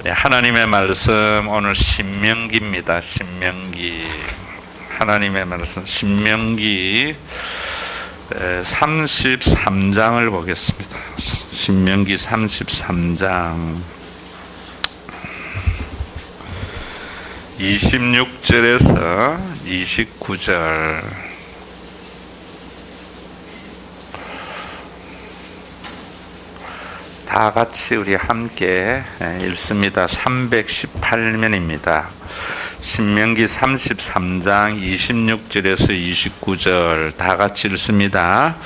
하나님의 말씀 오늘 신명기입니다. 신명기 하나님의 말씀 신명기 33장을 보겠습니다. 신명기 33장 26절에서 29절 다 같이 우리 함께 읽습니다. 318면입니다. 신명기 33장 26절에서 29절 다 같이 읽습니다.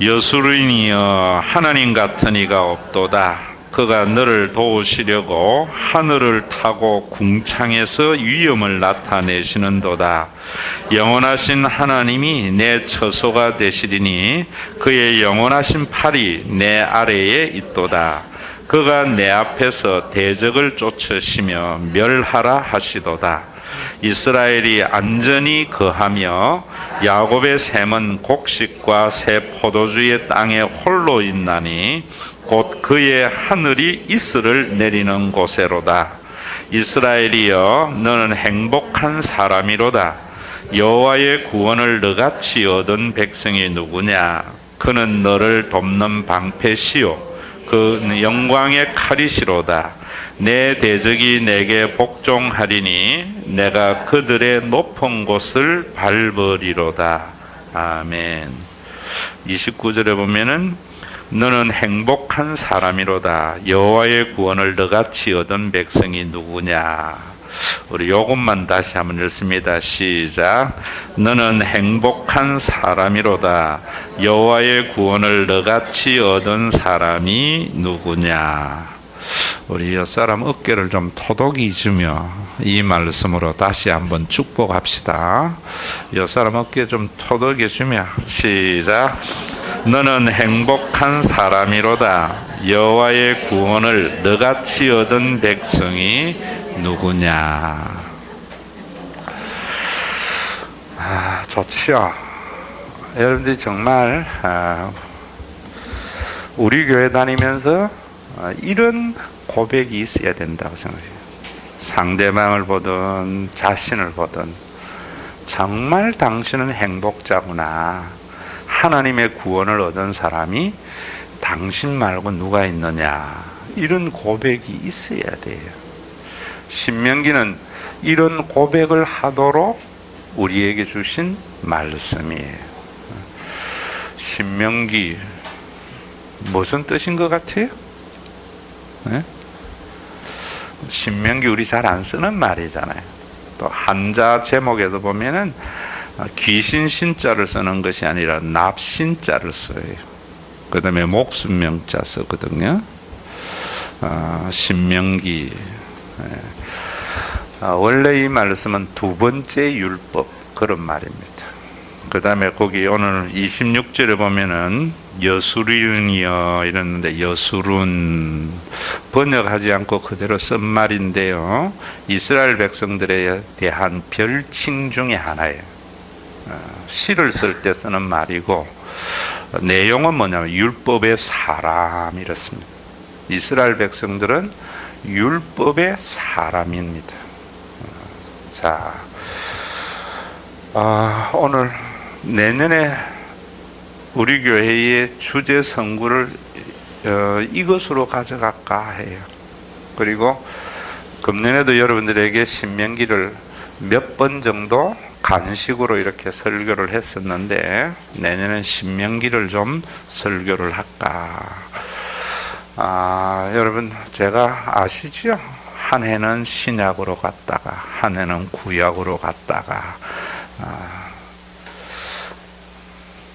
여수르인이여 하나님 같은 이가 없도다. 그가 너를 도우시려고 하늘을 타고 궁창에서 위엄을 나타내시는도다. 영원하신 하나님이 내 처소가 되시리니 그의 영원하신 팔이 내 아래에 있도다. 그가 내 앞에서 대적을 쫓으시며 멸하라 하시도다. 이스라엘이 안전히 거하며 야곱의 샘은 곡식과 새 포도주의 땅에 홀로 있나니 곧 그의 하늘이 이슬을 내리는 곳에로다. 이스라엘이여 너는 행복한 사람이로다. 여호와의 구원을 너같이 얻은 백성이 누구냐? 그는 너를 돕는 방패시요 그 영광의 칼이시로다. 내 대적이 내게 복종하리니 내가 그들의 높은 곳을 밟으리로다. 아멘. 29절에 보면은 너는 행복한 사람이로다. 여호와의 구원을 너같이 얻은 백성이 누구냐? 우리 요것만 다시 한번 읽습니다. 시작. 너는 행복한 사람이로다. 여호와의 구원을 너같이 얻은 사람이 누구냐? 우리 옆사람 어깨를 좀 토독이주며 이 말씀으로 다시 한번 축복합시다. 옆사람 어깨 좀 토독여주며 시작. 너는 행복한 사람이로다. 여호와의 구원을 너같이 얻은 백성이 누구냐? 좋지요. 여러분들이 정말 우리 교회 다니면서 이런 고백이 있어야 된다고 생각해요. 상대방을 보든 자신을 보든 정말 당신은 행복자구나. 하나님의 구원을 얻은 사람이 당신 말고 누가 있느냐. 이런 고백이 있어야 돼요. 신명기는 이런 고백을 하도록 우리에게 주신 말씀이에요. 신명기 무슨 뜻인 것 같아요? 네? 신명기 우리 잘 안 쓰는 말이잖아요. 또 한자 제목에도 보면은 귀신 신자를 쓰는 것이 아니라 납신자를 써요. 그 다음에 목숨명자 쓰거든요. 신명기. 원래 이 말씀은 두 번째 율법 그런 말입니다. 그 다음에 거기 오늘 26절에 보면은 여수룬이여 이랬는데 여수룬 번역하지 않고 그대로 쓴 말인데요. 이스라엘 백성들에 대한 별칭 중에 하나예요. 시를 쓸 때 쓰는 말이고 내용은 뭐냐면 율법의 사람 이렇습니다. 이스라엘 백성들은 율법의 사람입니다. 자, 오늘 내년에 우리 교회의 주제 선구를 이것으로 가져갈까 해요. 그리고 금년에도 여러분들에게 신명기를 몇 번 정도 간식으로 이렇게 설교를 했었는데 내년엔 신명기를 좀 설교를 할까. 여러분 제가 아시죠? 한 해는 신약으로 갔다가 한 해는 구약으로 갔다가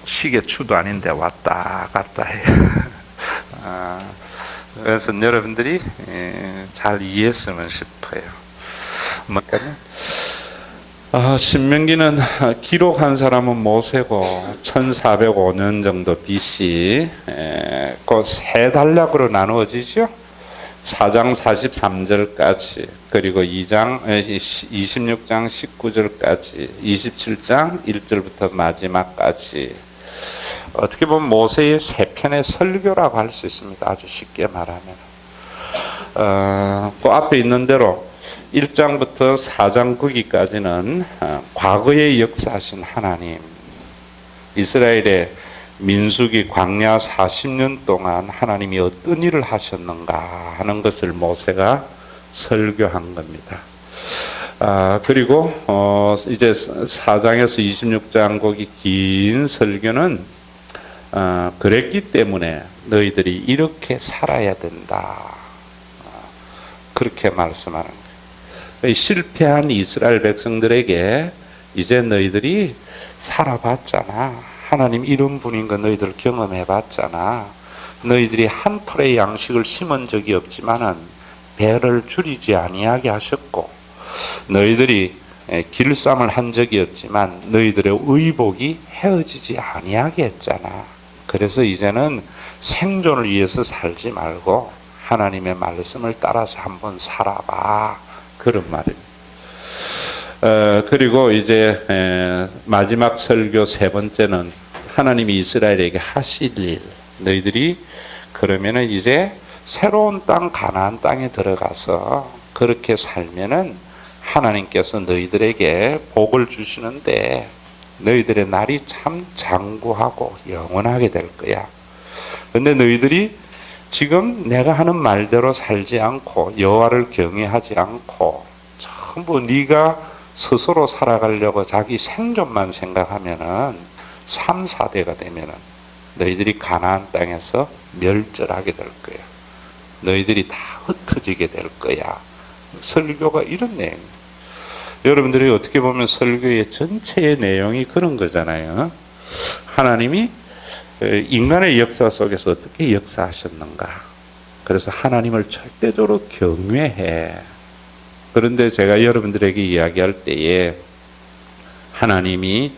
시계추도 아닌데 왔다 갔다 해요. 그래서 여러분들이 잘 이해했으면 싶어요. 신명기는 기록한 사람은 모세고 1405년 정도 BC 그 세 단락으로 나누어지죠. 4장 43절까지 그리고 26장 19절까지 27장 1절부터 마지막까지 어떻게 보면 모세의 세 편의 설교라고 할 수 있습니다. 아주 쉽게 말하면 그 앞에 있는 대로 1장부터 4장 거기까지는 과거에 역사하신 하나님, 이스라엘의 민수기 광야 40년 동안 하나님이 어떤 일을 하셨는가 하는 것을 모세가 설교한 겁니다. 그리고 이제 4장에서 26장 거기 긴 설교는 그랬기 때문에 너희들이 이렇게 살아야 된다, 그렇게 말씀하는 거예요. 실패한 이스라엘 백성들에게 이제 너희들이 살아봤잖아, 하나님 이런 분인 거 너희들 경험해 봤잖아, 너희들이 한 톨의 양식을 심은 적이 없지만은 배를 줄이지 아니하게 하셨고, 너희들이 길쌈을 한 적이 없지만 너희들의 의복이 헤어지지 아니하게 했잖아. 그래서 이제는 생존을 위해서 살지 말고 하나님의 말씀을 따라서 한번 살아봐, 그런 말입니다. 그리고 이제 마지막 설교 세 번째는 하나님이 이스라엘에게 하실 일, 너희들이 그러면은 이제 새로운 땅 가나안 땅에 들어가서 그렇게 살면은 하나님께서 너희들에게 복을 주시는데 너희들의 날이 참 장구하고 영원하게 될 거야. 근데 너희들이 지금 내가 하는 말대로 살지 않고 여호와를 경외하지 않고 전부 네가 스스로 살아가려고 자기 생존만 생각하면은 3, 4대가 되면은 너희들이 가나안 땅에서 멸절하게 될 거야. 너희들이 다 흩어지게 될 거야. 설교가 이런 내용이에요. 여러분들이 어떻게 보면 설교의 전체의 내용이 그런 거잖아요. 하나님이 인간의 역사 속에서 어떻게 역사하셨는가. 그래서 하나님을 절대적으로 경외해. 그런데 제가 여러분들에게 이야기할 때에 하나님이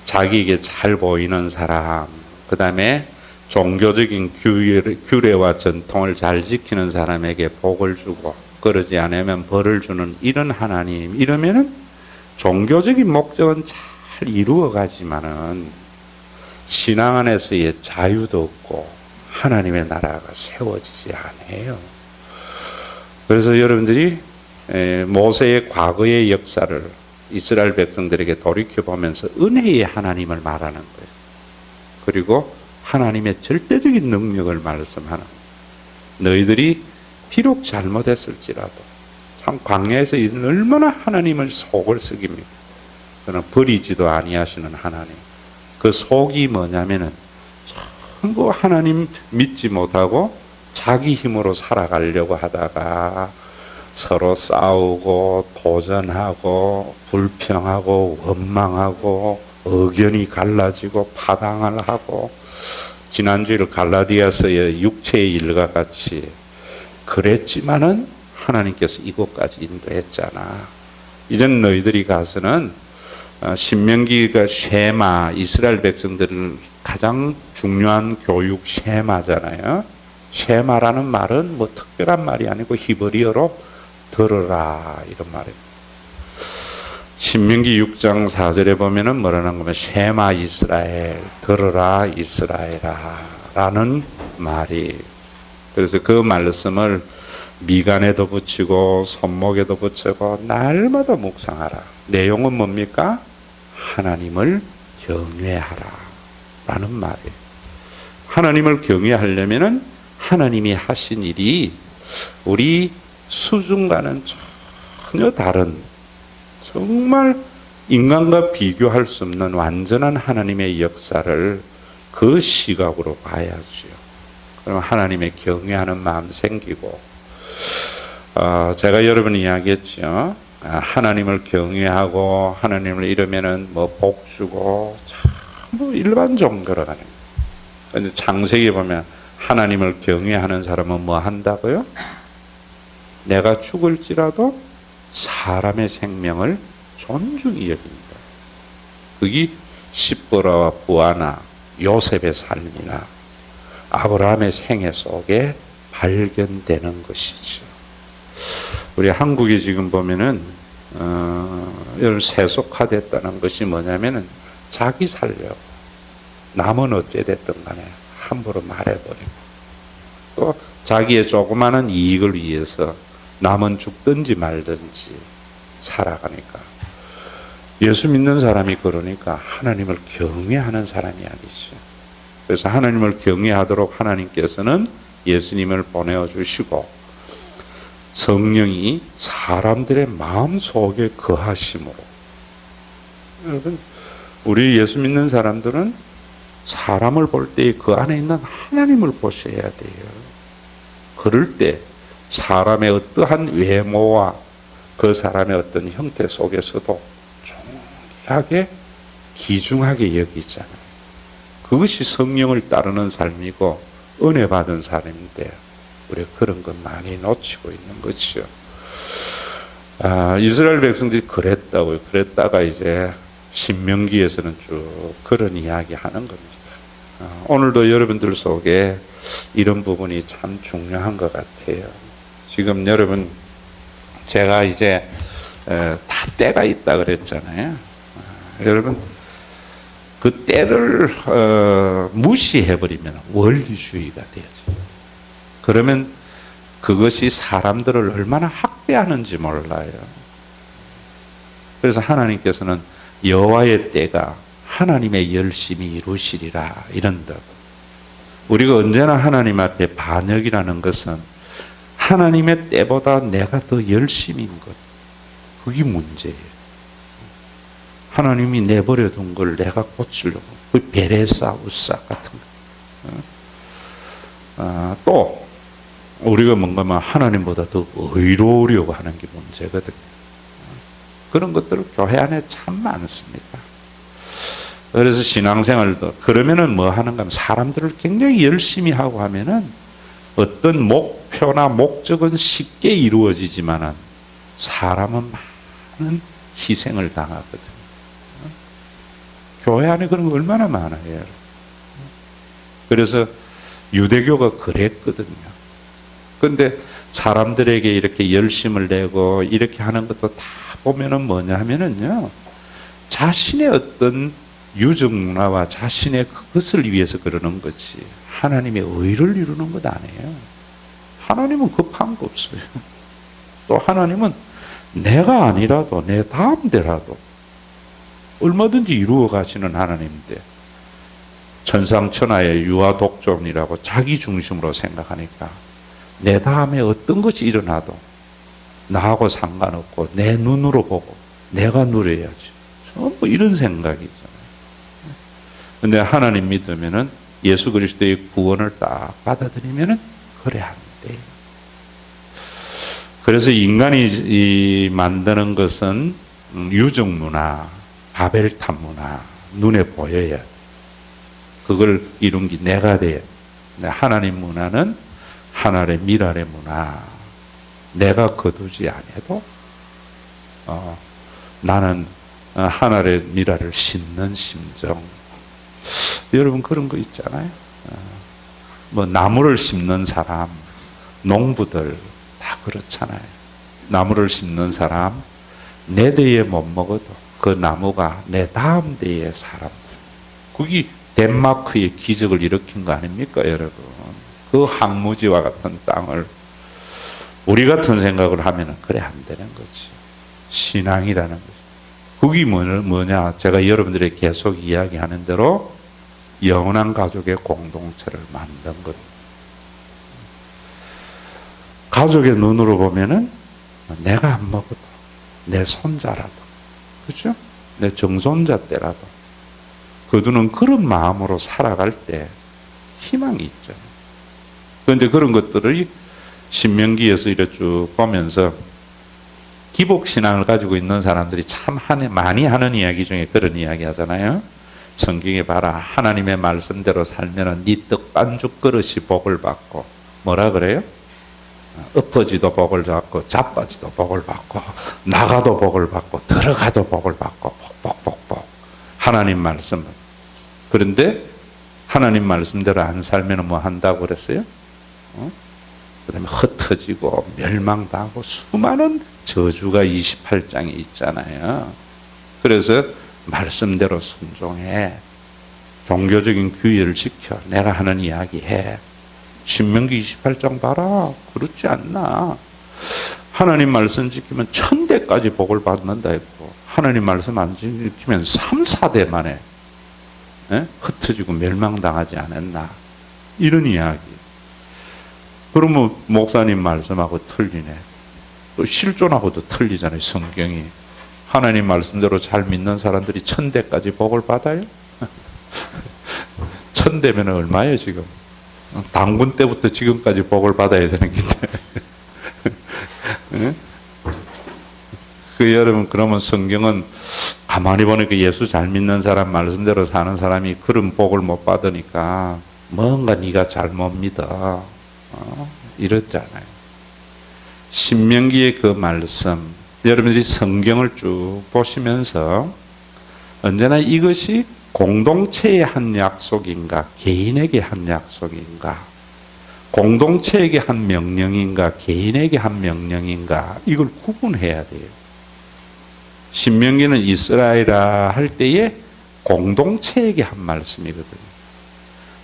자기에게 잘 보이는 사람, 그 다음에 종교적인 규례와 전통을 잘 지키는 사람에게 복을 주고 그러지 않으면 벌을 주는 이런 하나님, 이러면은 종교적인 목적은 잘 이루어가지만은 신앙 안에서의 자유도 없고 하나님의 나라가 세워지지 않아요. 그래서 여러분들이 모세의 과거의 역사를 이스라엘 백성들에게 돌이켜보면서 은혜의 하나님을 말하는 거예요. 그리고 하나님의 절대적인 능력을 말씀하는, 너희들이 비록 잘못했을지라도 참 광야에서 얼마나 하나님을 속을 썩입니까? 그러나 버리지도 아니하시는 하나님. 그 속이 뭐냐면은 전부 하나님 믿지 못하고 자기 힘으로 살아가려고 하다가 서로 싸우고 도전하고 불평하고 원망하고 의견이 갈라지고 파당을 하고, 지난주에 갈라디아서의 육체의 일과 같이 그랬지만은 하나님께서 이곳까지 인도했잖아. 이제는 너희들이 가서는 신명기가 쉐마, 이스라엘 백성들은 가장 중요한 교육 쉐마잖아요. 쉐마라는 말은 뭐 특별한 말이 아니고 히브리어로 들어라, 이런 말이에요. 신명기 6장 4절에 보면은 뭐라는 거면 쉐마 이스라엘, 들어라 이스라엘아 라는 말이. 그래서 그 말씀을 미간에도 붙이고 손목에도 붙이고 날마다 묵상하라. 내용은 뭡니까? 하나님을 경외하라 라는 말이에요. 하나님을 경외하려면은 하나님이 하신 일이 우리 수준과는 전혀 다른, 정말 인간과 비교할 수 없는 완전한 하나님의 역사를 그 시각으로 봐야죠. 그럼 하나님의 경외하는 마음 생기고, 제가 여러분이 이야기했죠. 하나님을 경외하고 하나님을 이러면은 뭐 복 주고 뭐 일반 종교로 가는 거예요. 근데 창세기 보면 하나님을 경외하는 사람은 뭐 한다고요? 내가 죽을지라도 사람의 생명을 존중히 여깁니다. 그게 십보라와 부하나 요셉의 삶이나 아브라함의 생애 속에 발견되는 것이죠. 우리 한국이 지금 보면은 세속화됐다는 것이 뭐냐면은 자기 살려고, 남은 어찌됐든 간에 함부로 말해버리고, 또 자기의 조그마한 이익을 위해서 남은 죽든지 말든지 살아가니까. 예수 믿는 사람이 그러니까 하나님을 경외하는 사람이 아니죠. 그래서 하나님을 경외하도록 하나님께서는 예수님을 보내주시고 성령이 사람들의 마음속에 거하심으로. 여러분, 우리 예수 믿는 사람들은 사람을 볼 때 그 안에 있는 하나님을 보셔야 돼요. 그럴 때 사람의 어떠한 외모와 그 사람의 어떤 형태 속에서도 중요하게 귀중하게 여기잖아요. 그것이 성령을 따르는 삶이고 은혜 받은 삶인데 우리가 그런 것 많이 놓치고 있는 거죠. 이스라엘 백성들이 그랬다고요. 그랬다가 이제 신명기에서는 쭉 그런 이야기 하는 겁니다. 오늘도 여러분들 속에 이런 부분이 참 중요한 것 같아요. 지금 여러분, 제가 이제 다 때가 있다 그랬잖아요. 여러분, 그 때를 무시해버리면 원리주의가 되죠. 그러면 그것이 사람들을 얼마나 학대하는지 몰라요. 그래서 하나님께서는 여호와의 때가 하나님의 열심히 이루시리라 이런다고. 우리가 언제나 하나님 앞에 반역이라는 것은 하나님의 때보다 내가 더 열심인 것. 그게 문제예요. 하나님이 내버려 둔 걸 내가 고치려고. 그 베레사, 우사 같은 거. 또 우리가 뭔가 하나님보다 더 의로우려고 하는 게 문제거든요. 그런 것들 교회 안에 참 많습니다. 그래서 신앙생활도 그러면은 뭐 하는가 하면 사람들을 굉장히 열심히 하고 하면은 어떤 목표나 목적은 쉽게 이루어지지만은 사람은 많은 희생을 당하거든요. 교회 안에 그런 거 얼마나 많아요. 그래서 유대교가 그랬거든요. 그런데 사람들에게 이렇게 열심을 내고 이렇게 하는 것도 다 보면은 뭐냐 하면은요, 자신의 어떤 유적 문화와 자신의 그것을 위해서 그러는 거지 하나님의 의를 이루는 것 아니에요. 하나님은 급한 거 없어요. 또 하나님은 내가 아니라도 내 다음 대라도 얼마든지 이루어 가시는 하나님인데, 천상천하의 유아독존이라고 자기 중심으로 생각하니까 내 다음에 어떤 것이 일어나도 나하고 상관없고 내 눈으로 보고 내가 누려야지. 전부 이런 생각이잖아요. 근데 하나님 믿으면은 예수 그리스도의 구원을 딱 받아들이면은 그래 안 돼요. 그래서 인간이 만드는 것은 유적 문화, 바벨탑 문화, 눈에 보여야 돼. 그걸 이룬 게 내가 돼. 하나님 문화는 하나의 미랄의 문화. 내가 거두지 않아도 나는 하나의 미랄을 심는 심정. 여러분 그런 거 있잖아요. 뭐 나무를 심는 사람, 농부들 다 그렇잖아요. 나무를 심는 사람, 내 대에 못 먹어도 그 나무가 내 다음 대의 사람들. 그게 덴마크의 기적을 일으킨 거 아닙니까, 여러분? 그 항무지와 같은 땅을 우리 같은 생각을 하면은 그래 안 되는 거지. 신앙이라는 거지. 그게 뭐냐? 제가 여러분들에게 계속 이야기하는 대로 영원한 가족의 공동체를 만든 것. 가족의 눈으로 보면은 내가 안 먹어도 내 손자라도, 그렇죠? 내 정손자 때라도 그들은 그런 마음으로 살아갈 때 희망이 있잖아요. 그런데 그런 것들을 신명기에서 이렇게 쭉 보면서 기복신앙을 가지고 있는 사람들이 참 많이 하는 이야기 중에 그런 이야기 하잖아요. 성경에 봐라. 하나님의 말씀대로 살면은 네 떡반죽 그릇이 복을 받고, 뭐라 그래요? 엎어지도 복을 받고, 자빠지도 복을 받고, 나가도 복을 받고, 들어가도 복을 받고, 복복복복. 하나님 말씀은. 그런데 하나님 말씀대로 안 살면 뭐 한다고 그랬어요? 그 다음에 흩어지고 멸망당하고 수많은 저주가 28장에 있잖아요. 그래서 말씀대로 순종해. 종교적인 규율을 지켜. 내가 하는 이야기 해. 신명기 28장 봐라. 그렇지 않나. 하나님 말씀 지키면 1000대까지 복을 받는다 했고, 하나님 말씀 안 지키면 3, 4대 만에 흩어지고 멸망당하지 않았나. 이런 이야기. 그러면 목사님 말씀하고 틀리네. 또 실존하고도 틀리잖아요, 성경이. 하나님 말씀대로 잘 믿는 사람들이 1000대까지 복을 받아요? 1000대면 얼마예요, 지금? 당군 때부터 지금까지 복을 받아야 되는 건데. 그 여러분, 그러면 성경은 가만히 보니까 예수 잘 믿는 사람 말씀대로 사는 사람이 그런 복을 못 받으니까 뭔가 네가 잘못 믿어. 이랬잖아요. 신명기의 그 말씀, 여러분들이 성경을 쭉 보시면서 언제나 이것이 공동체의 한 약속인가, 개인에게 한 약속인가, 공동체에게 한 명령인가, 개인에게 한 명령인가, 이걸 구분해야 돼요. 신명기는 이스라엘아 할 때에 공동체에게 한 말씀이거든요.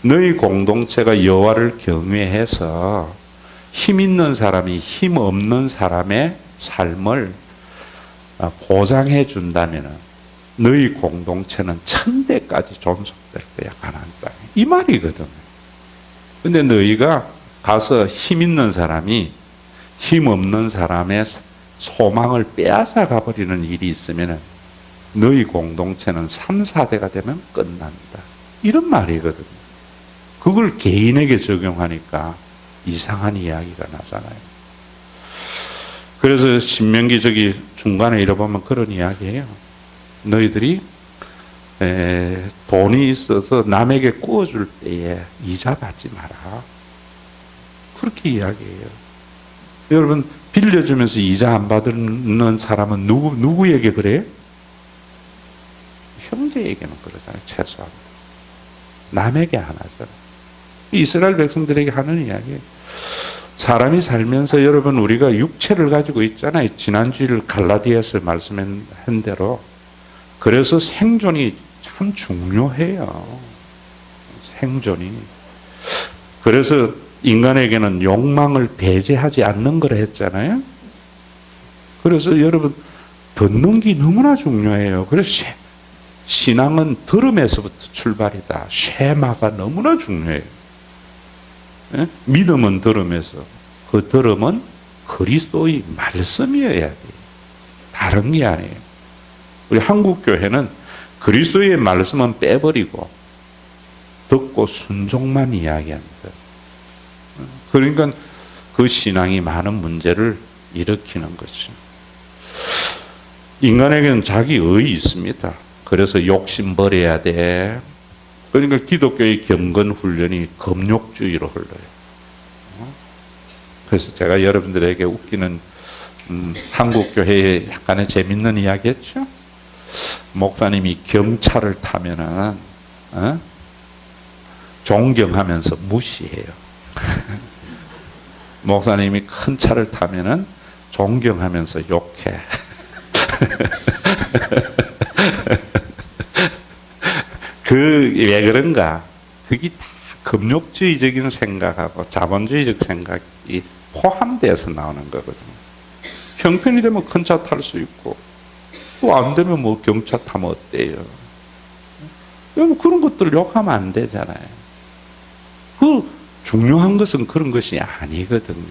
너희 공동체가 여호와를 경외해서 힘 있는 사람이 힘 없는 사람의 삶을 보장해 준다면 너희 공동체는 1000대까지 존속될 거야, 가나안 땅에. 이 말이거든. 근데 너희가 가서 힘 있는 사람이 힘 없는 사람의 소망을 빼앗아 가버리는 일이 있으면 너희 공동체는 3, 4대가 되면 끝난다. 이런 말이거든요. 그걸 개인에게 적용하니까 이상한 이야기가 나잖아요. 그래서 신명기 저기 중간에 읽어보면 그런 이야기예요. 너희들이 돈이 있어서 남에게 구워줄 때에 이자 받지 마라. 그렇게 이야기해요. 여러분, 빌려주면서 이자 안 받는 사람은 누구에게 그래요? 형제에게는 그러잖아요. 최소한. 남에게 안 하잖아요. 이스라엘 백성들에게 하는 이야기예요. 사람이 살면서 여러분, 우리가 육체를 가지고 있잖아요. 지난주일 갈라디아서 말씀한 대로. 그래서 생존이 참 중요해요. 생존이. 그래서 인간에게는 욕망을 배제하지 않는 걸 했잖아요. 그래서 여러분, 듣는 게 너무나 중요해요. 그래서 신앙은 들음에서부터 출발이다. 쉐마가 너무나 중요해요. 믿음은 들음에서, 그 들음은 그리스도의 말씀이어야 돼요. 다른 게 아니에요. 우리 한국교회는 그리스도의 말씀은 빼버리고 듣고 순종만 이야기합니다. 그러니까 그 신앙이 많은 문제를 일으키는 거죠. 인간에게는 자기의 있습니다. 그래서 욕심 버려야 돼. 그러니까 기독교의 경건 훈련이 금욕주의로 흘러요. 그래서 제가 여러분들에게 웃기는 한국교회에 약간의 재밌는 이야기 했죠. 목사님이 경차를 타면은 존경하면서 무시해요. 목사님이 큰 차를 타면은 존경하면서 욕해. 왜 그런가? 그게 다 금욕주의적인 생각하고 자본주의적 생각이 포함되어서 나오는 거거든요. 형편이 되면 큰 차 탈 수 있고, 또 안 되면 뭐 경차 타면 어때요? 그런 것들 욕하면 안 되잖아요. 그 중요한 것은 그런 것이 아니거든요.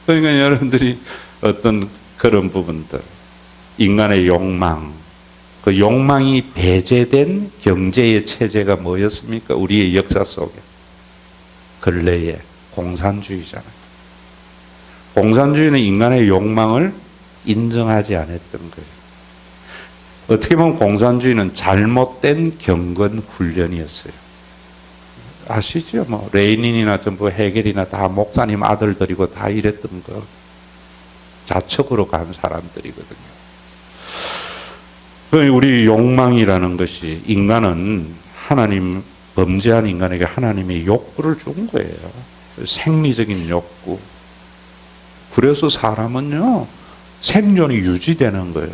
그러니까 여러분들이 어떤 그런 부분들, 인간의 욕망, 그 욕망이 배제된 경제의 체제가 뭐였습니까? 우리의 역사 속에. 근래에 공산주의잖아요. 공산주의는 인간의 욕망을 인정하지 않았던 거예요. 어떻게 보면 공산주의는 잘못된 경건 훈련이었어요. 아시죠? 뭐 레닌이나 전부 헤겔이나 다 목사님 아들들이고 다 이랬던 거. 자척으로 간 사람들이거든요. 우리 욕망이라는 것이, 인간은 하나님, 범죄한 인간에게 하나님의 욕구를 준 거예요. 생리적인 욕구. 그래서 사람은요, 생존이 유지되는 거예요.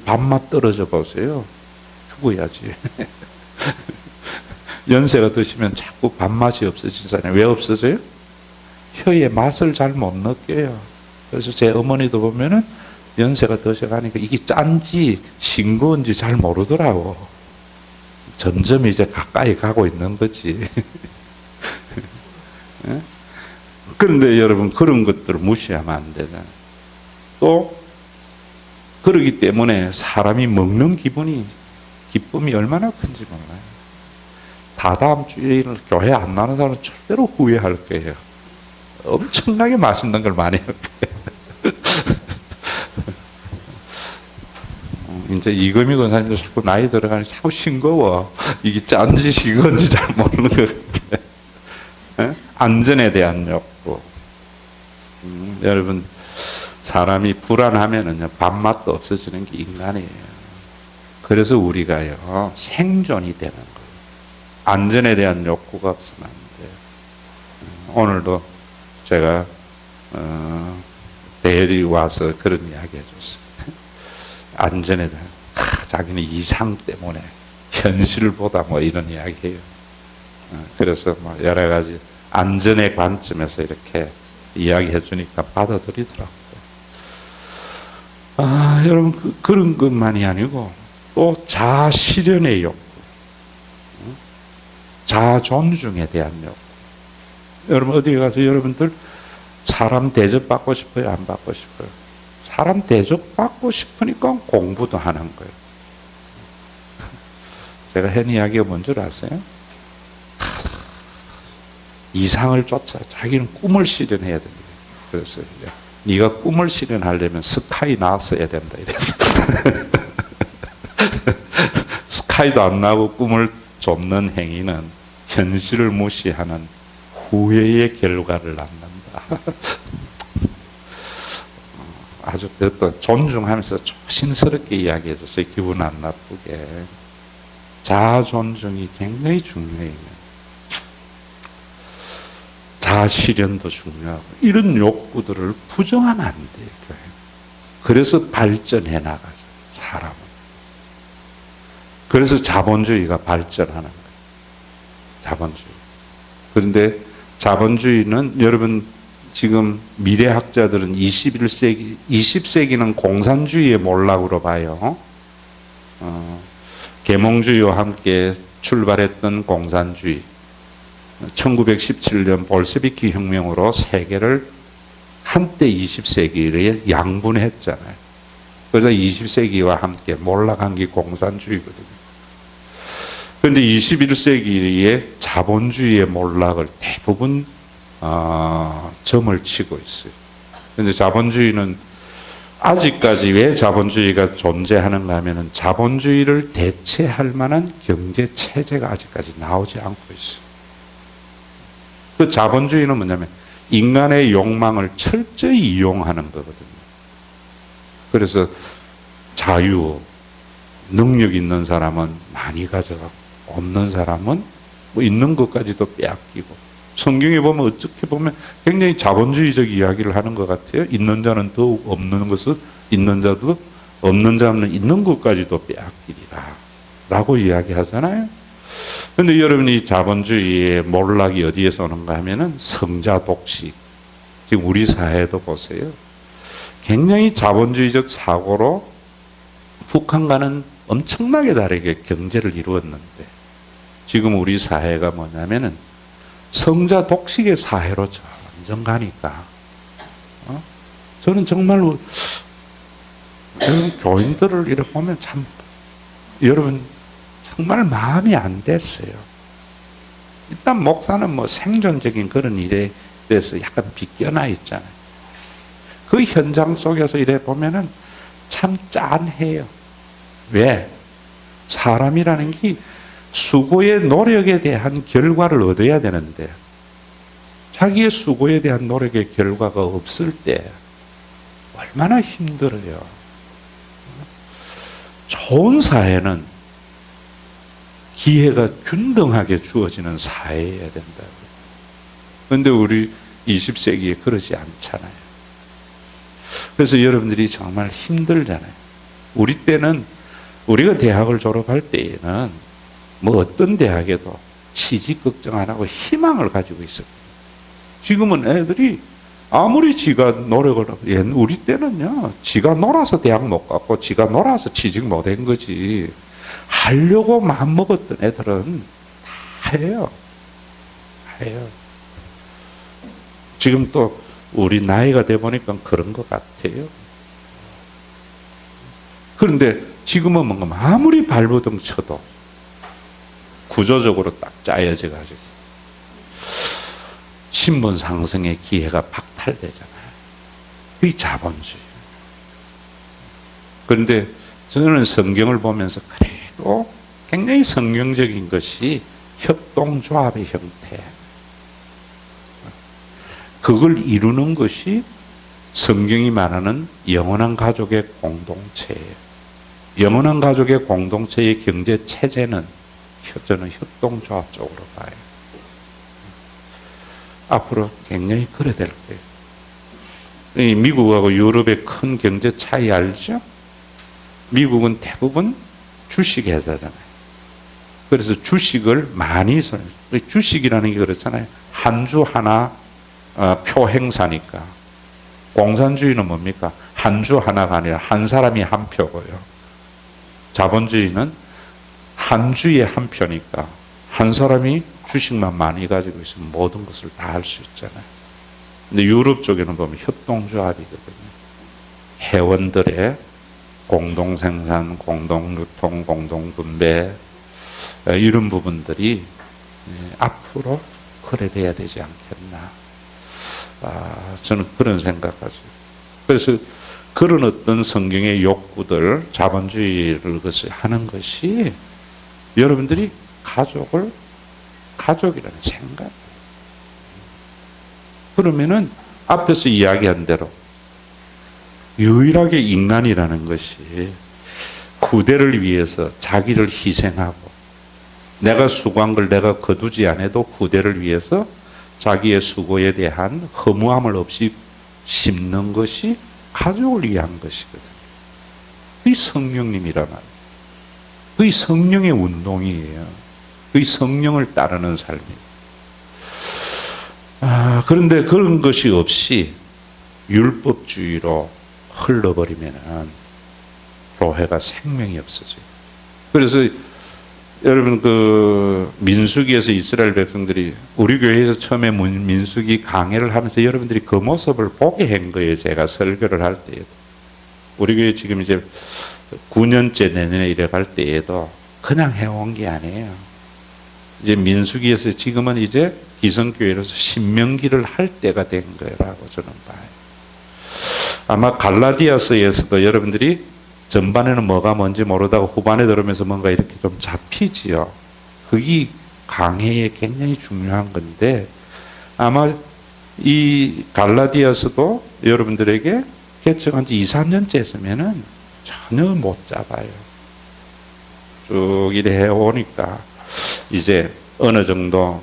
밥맛 떨어져 보세요. 죽어야지. 연세가 드시면 자꾸 밥맛이 없어지잖아요. 왜 없어져요? 혀의 맛을 잘 못 느껴요. 그래서 제 어머니도 보면은 연세가 드셔가니까 이게 짠지 싱거운지 잘 모르더라고. 점점 이제 가까이 가고 있는 거지. 그런데 여러분, 그런 것들을 무시하면 안 되잖아요. 또 그러기 때문에 사람이 먹는 기쁨이 얼마나 큰지 몰라요. 다다음 주일 교회 안 나는 사람은 절대로 후회할 거예요. 엄청나게 맛있는 걸 많이 할 거예요. 이제 이금희 권사님도 자꾸 나이 들어가니 자꾸 싱거워. 이게 짠지 싱거운지 잘 모르는 것 같아. 안전에 대한 욕구. 여러분, 사람이 불안하면은요, 밥맛도 없어지는 게 인간이에요. 그래서 우리가요, 생존이 되는 거예요. 안전에 대한 욕구가 없으면 안 돼요. 오늘도 제가 대리 와서 그런 이야기 해줬어요. 안전에 대한, 자기는 이상 때문에 현실보다 뭐 이런 이야기해요. 그래서 뭐 여러 가지 안전의 관점에서 이렇게 이야기해 주니까 받아들이더라고요. 여러분, 그런 것만이 아니고 또 자아 실현의 욕구, 자아 존중에 대한 욕구. 여러분, 어디 가서 여러분들 사람 대접받고 싶어요? 안 받고 싶어요? 사람 대접받고 싶으니까 공부도 하는 거예요. 제가 한 이야기가 뭔 줄 아세요? 이상을 쫓아 자기는 꿈을 실현해야 된다. 그래서 네가 꿈을 실현하려면 스카이 나왔어야 된다 이래서 스카이도 안 나고 꿈을 쫓는 행위는 현실을 무시하는 후회의 결과를 낳는다. 아주 또 존중하면서 조심스럽게 이야기해줬어요. 기분 안 나쁘게. 자아 존중이 굉장히 중요해요. 자아 실현도 중요하고 이런 욕구들을 부정하면 안 돼요. 그래서 발전해 나가죠. 사람은. 그래서 자본주의가 발전하는 거예요. 자본주의. 그런데 자본주의는 여러분 지금 미래학자들은 20세기는 공산주의의 몰락으로 봐요. 계몽주의와 함께 출발했던 공산주의. 1917년 볼셰비키 혁명으로 세계를 한때 20세기에 양분했잖아요. 그래서 20세기와 함께 몰락한 게 공산주의거든요. 그런데 21세기에 자본주의의 몰락을 대부분 점을 치고 있어요. 그런데 자본주의는 아직까지 왜 자본주의가 존재하는가 하면은 자본주의를 대체할 만한 경제 체제가 아직까지 나오지 않고 있어요. 그 자본주의는 뭐냐면 인간의 욕망을 철저히 이용하는 거거든요. 그래서 자유, 능력 있는 사람은 많이 가져가고 없는 사람은 뭐 있는 것까지도 빼앗기고 성경에 보면 어떻게 보면 굉장히 자본주의적 이야기를 하는 것 같아요. 있는 자는 더욱 없는 것을 있는 자도 없는 자는 있는 것까지도 빼앗기리라 라고 이야기하잖아요. 그런데 여러분이 자본주의의 몰락이 어디에서 오는가 하면은 성자 독식. 지금 우리 사회도 보세요. 굉장히 자본주의적 사고로 북한과는 엄청나게 다르게 경제를 이루었는데 지금 우리 사회가 뭐냐면은 성자 독식의 사회로 점점 가니까 저는 정말로 여러분 교인들을 이렇게 보면 참 여러분 정말 마음이 안 됐어요. 일단 목사는 뭐 생존적인 그런 일에 대해서 약간 비껴나 있잖아요. 그 현장 속에서 이래 보면은 참 짠해요. 왜? 사람이라는 게 수고의 노력에 대한 결과를 얻어야 되는데 자기의 수고에 대한 노력의 결과가 없을 때 얼마나 힘들어요. 좋은 사회는 기회가 균등하게 주어지는 사회여야 된다고. 그런데 우리 20세기에 그러지 않잖아요. 그래서 여러분들이 정말 힘들잖아요. 우리 때는 우리가 대학을 졸업할 때에는 뭐 어떤 대학에도 취직 걱정 안 하고 희망을 가지고 있었거든요. 지금은 애들이 아무리 지가 노력을 하고, 우리 때는요, 지가 놀아서 대학 못 갔고, 지가 놀아서 취직 못 한 거지. 하려고 마음먹었던 애들은 다 해요. 해요. 지금 또 우리 나이가 돼 보니까 그런 것 같아요. 그런데 지금은 뭔가 아무리 발버둥 쳐도 구조적으로 딱 짜여져 가지고 신분 상승의 기회가 박탈되잖아요. 그게 자본주의. 그런데 저는 성경을 보면서 그래도 굉장히 성경적인 것이 협동조합의 형태. 그걸 이루는 것이 성경이 말하는 영원한 가족의 공동체예요. 영원한 가족의 공동체의 경제 체제는 저는 협동조합 쪽으로 봐요. 앞으로 굉장히 그래 될 거예요. 미국하고 유럽의 큰 경제 차이 알죠? 미국은 대부분 주식 회사잖아요. 그래서 주식을 많이 써요. 주식이라는 게 그렇잖아요. 한 주 하나 표 행사니까. 공산주의는 뭡니까? 한 주 하나가 아니라 한 사람이 한 표고요. 자본주의는 한 주에 한 표니까 한 사람이 주식만 많이 가지고 있으면 모든 것을 다 할 수 있잖아요. 근데 유럽 쪽에는 보면 협동조합이거든요. 회원들의 공동생산, 공동유통, 공동분배 이런 부분들이 앞으로 그래 돼야 되지 않겠나. 저는 그런 생각하죠. 그래서 그런 어떤 성경의 욕구들, 자본주의를 하는 것이 여러분들이 가족이라는 생각. 그러면은 앞에서 이야기한 대로 유일하게 인간이라는 것이 후대를 위해서 자기를 희생하고 내가 수고한 걸 내가 거두지 않아도 후대를 위해서 자기의 수고에 대한 허무함을 없이 심는 것이 가족을 위한 것이거든요. 그게 성령님이란 말이에요. 그게 성령의 운동이에요. 그게 성령을 따르는 삶이에요. 그런데 그런 것이 없이 율법주의로 흘러버리면 교회가 생명이 없어져요. 그래서 여러분 민수기에서 이스라엘 백성들이 우리 교회에서 처음에 민수기 강해를 하면서 여러분들이 그 모습을 보게 한 거예요. 제가 설교를 할 때에도. 우리 교회 지금 이제 9년째 내년에 이래 갈 때에도 그냥 해온 게 아니에요. 이제 민수기에서 지금은 이제 기성교회로서 신명기를 할 때가 된 거라고 저는 봐요. 아마 갈라디아서에서도 여러분들이 전반에는 뭐가 뭔지 모르다가 후반에 들으면서 뭔가 이렇게 좀 잡히지요. 그게 강해에 굉장히 중요한 건데 아마 이 갈라디아서도 여러분들에게 개척한 지 2, 3년째 했으면은 전혀 못 잡아요. 쭉 이래 해오니까 이제 어느 정도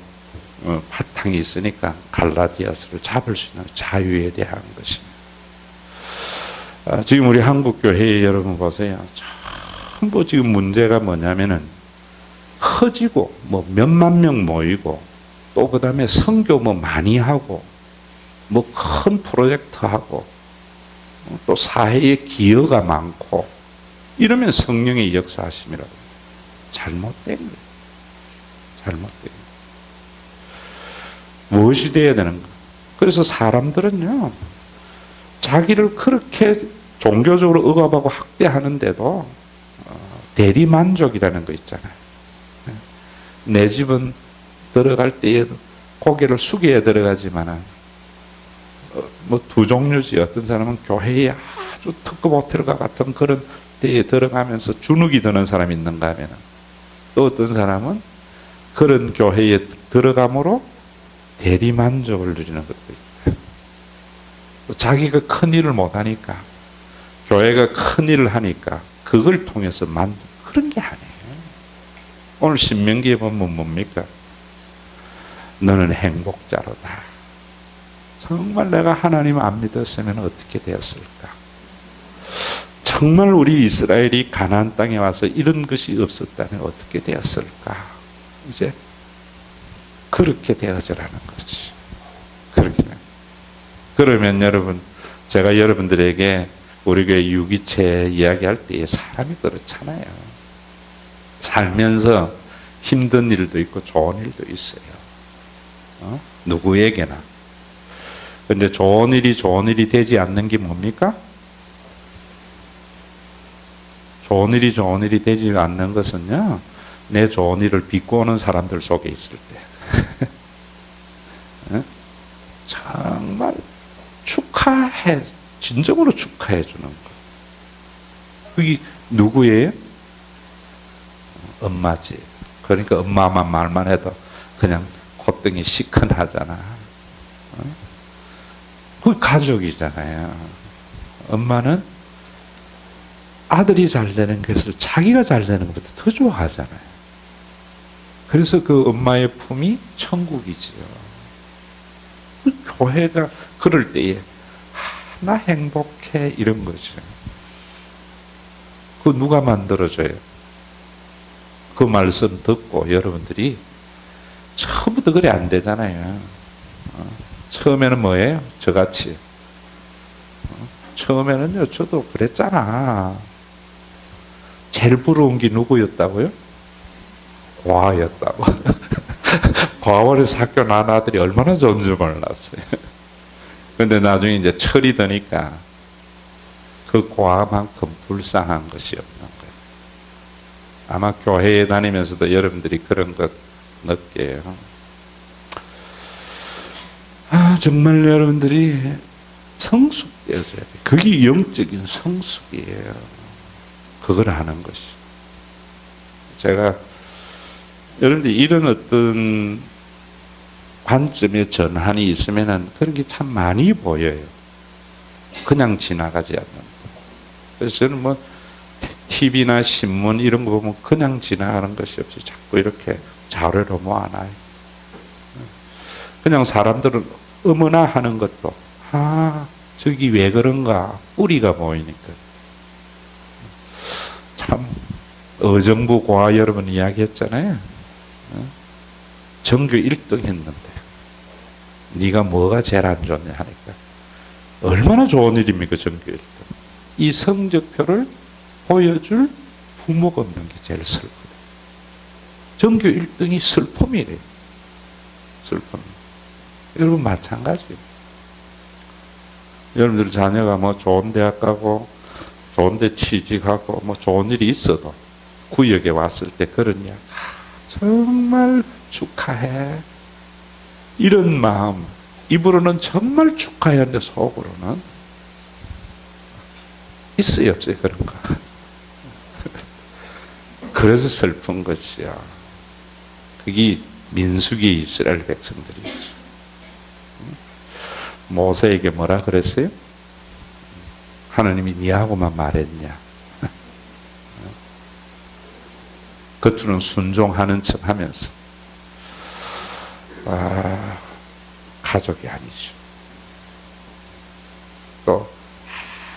바탕이 있으니까 갈라디아서를 잡을 수 있는 자유에 대한 것입니다. 지금 우리 한국교회 여러분 보세요. 전부 지금 문제가 뭐냐면은 커지고 뭐 몇만 명 모이고 또 그 다음에 선교 뭐 많이 하고 뭐 큰 프로젝트 하고 또 사회에 기여가 많고 이러면 성령의 역사하심이라고. 잘못된 거예요. 잘못된 거예요. 무엇이 돼야 되는가? 그래서 사람들은요, 자기를 그렇게 종교적으로 억압하고 학대하는데도 대리만족이라는 거 있잖아요. 내 집은 들어갈 때에도 고개를 숙여야 들어가지만은 뭐 두 종류지. 어떤 사람은 교회에 아주 특급 호텔과 같은 그런 데에 들어가면서 주눅이 드는 사람이 있는가 하면은 또 어떤 사람은 그런 교회에 들어감으로 대리만족을 누리는 것도 있다. 또 자기가 큰 일을 못하니까 교회가 큰 일을 하니까 그걸 통해서 그런 게 아니에요. 오늘 신명기에 보면 뭡니까? 너는 행복자로다. 정말 내가 하나님을 안 믿었으면 어떻게 되었을까? 정말 우리 이스라엘이 가나안 땅에 와서 이런 것이 없었다면 어떻게 되었을까? 이제 그렇게 되어져라는 거지. 그렇게. 그러면 여러분, 제가 여러분들에게 우리 교회 유기체 이야기할 때 사람이 그렇잖아요. 살면서 힘든 일도 있고 좋은 일도 있어요. 누구에게나. 근데 좋은 일이 되지 않는 게 뭡니까? 좋은 일이 되지 않는 것은요, 내 좋은 일을 비꼬는 사람들 속에 있을 때. 정말 진정으로 축하해 주는 거. 그게 누구예요? 엄마지. 그러니까 엄마만 말만 해도 그냥 콧등이 시큰하잖아. 그게 가족이잖아요. 엄마는 아들이 잘 되는 것을 자기가 잘 되는 것보다 더 좋아하잖아요. 그래서 그 엄마의 품이 천국이지요. 그 교회가 그럴 때에 나 행복해 이런 거죠. 그 누가 만들어줘요? 그 말씀 듣고 여러분들이 처음부터 그래 안 되잖아요. 처음에는 뭐예요? 저같이. 처음에는요, 저도 그랬잖아. 제일 부러운 게 누구였다고요? 과였다고. 과월에서 학교 나온 아들이 얼마나 좋은 줄 몰랐어요. 근데 나중에 이제 철이 드니까 그 과만큼 불쌍한 것이 없는 거예요. 아마 교회에 다니면서도 여러분들이 그런 것 느껴요. 정말 여러분들이 성숙되어져야 돼요. 그게 영적인 성숙이에요. 그걸 하는 것이. 제가 여러분들이 이런 어떤 관점의 전환이 있으면은 그런 게 참 많이 보여요. 그냥 지나가지 않는다. 그래서 저는 뭐 TV나 신문 이런 거 보면 그냥 지나가는 것이 없이 자꾸 이렇게 자료로 모아놔요. 그냥 사람들은 어머나 하는 것도 저기 왜 그런가 뿌리가 보이니까. 참 의정부 고아 여러분 이야기했잖아요. 전교 1등 했는데 네가 뭐가 제일 안 좋냐 하니까 얼마나 좋은 일입니까 전교 1등. 이 성적표를 보여줄 부모가 없는 게 제일 슬프다. 전교 1등이 슬픔이래요. 슬픔. 여러분 마찬가지예요. 여러분들 자녀가 뭐 좋은 대학 가고 좋은 데 취직하고 뭐 좋은 일이 있어도 구역에 왔을 때 그런 이야기 정말 축하해. 이런 마음 입으로는 정말 축하해야 하는데 속으로는 있어요 없어요 그런 거. 그래서 슬픈 것이야. 그게 민수기 이스라엘 백성들이죠. 모세에게 뭐라 그랬어요? 하나님이 니하고만 말했냐? 겉으로는 순종하는 척 하면서 가족이 아니죠. 또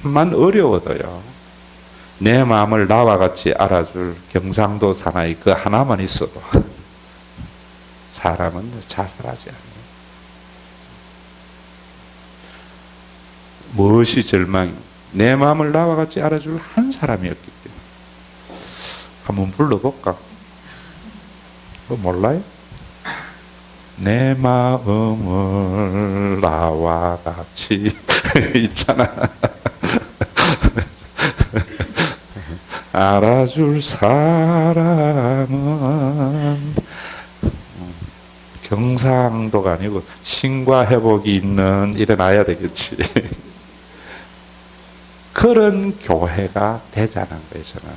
만 어려워도요. 내 마음을 나와 같이 알아줄 경상도 사나이 그 하나만 있어도 사람은 자살하지 않아요. 무엇이 절망이? 내 마음을 나와 같이 알아줄 한 사람이었기 때문에. 한번 불러볼까? 그거 몰라요? 내 마음을 나와 같이 있잖아. 알아줄 사람은 경상도가 아니고 신과 회복이 있는 일어나야 되겠지. 그런 교회가 되자는 거예요. 저는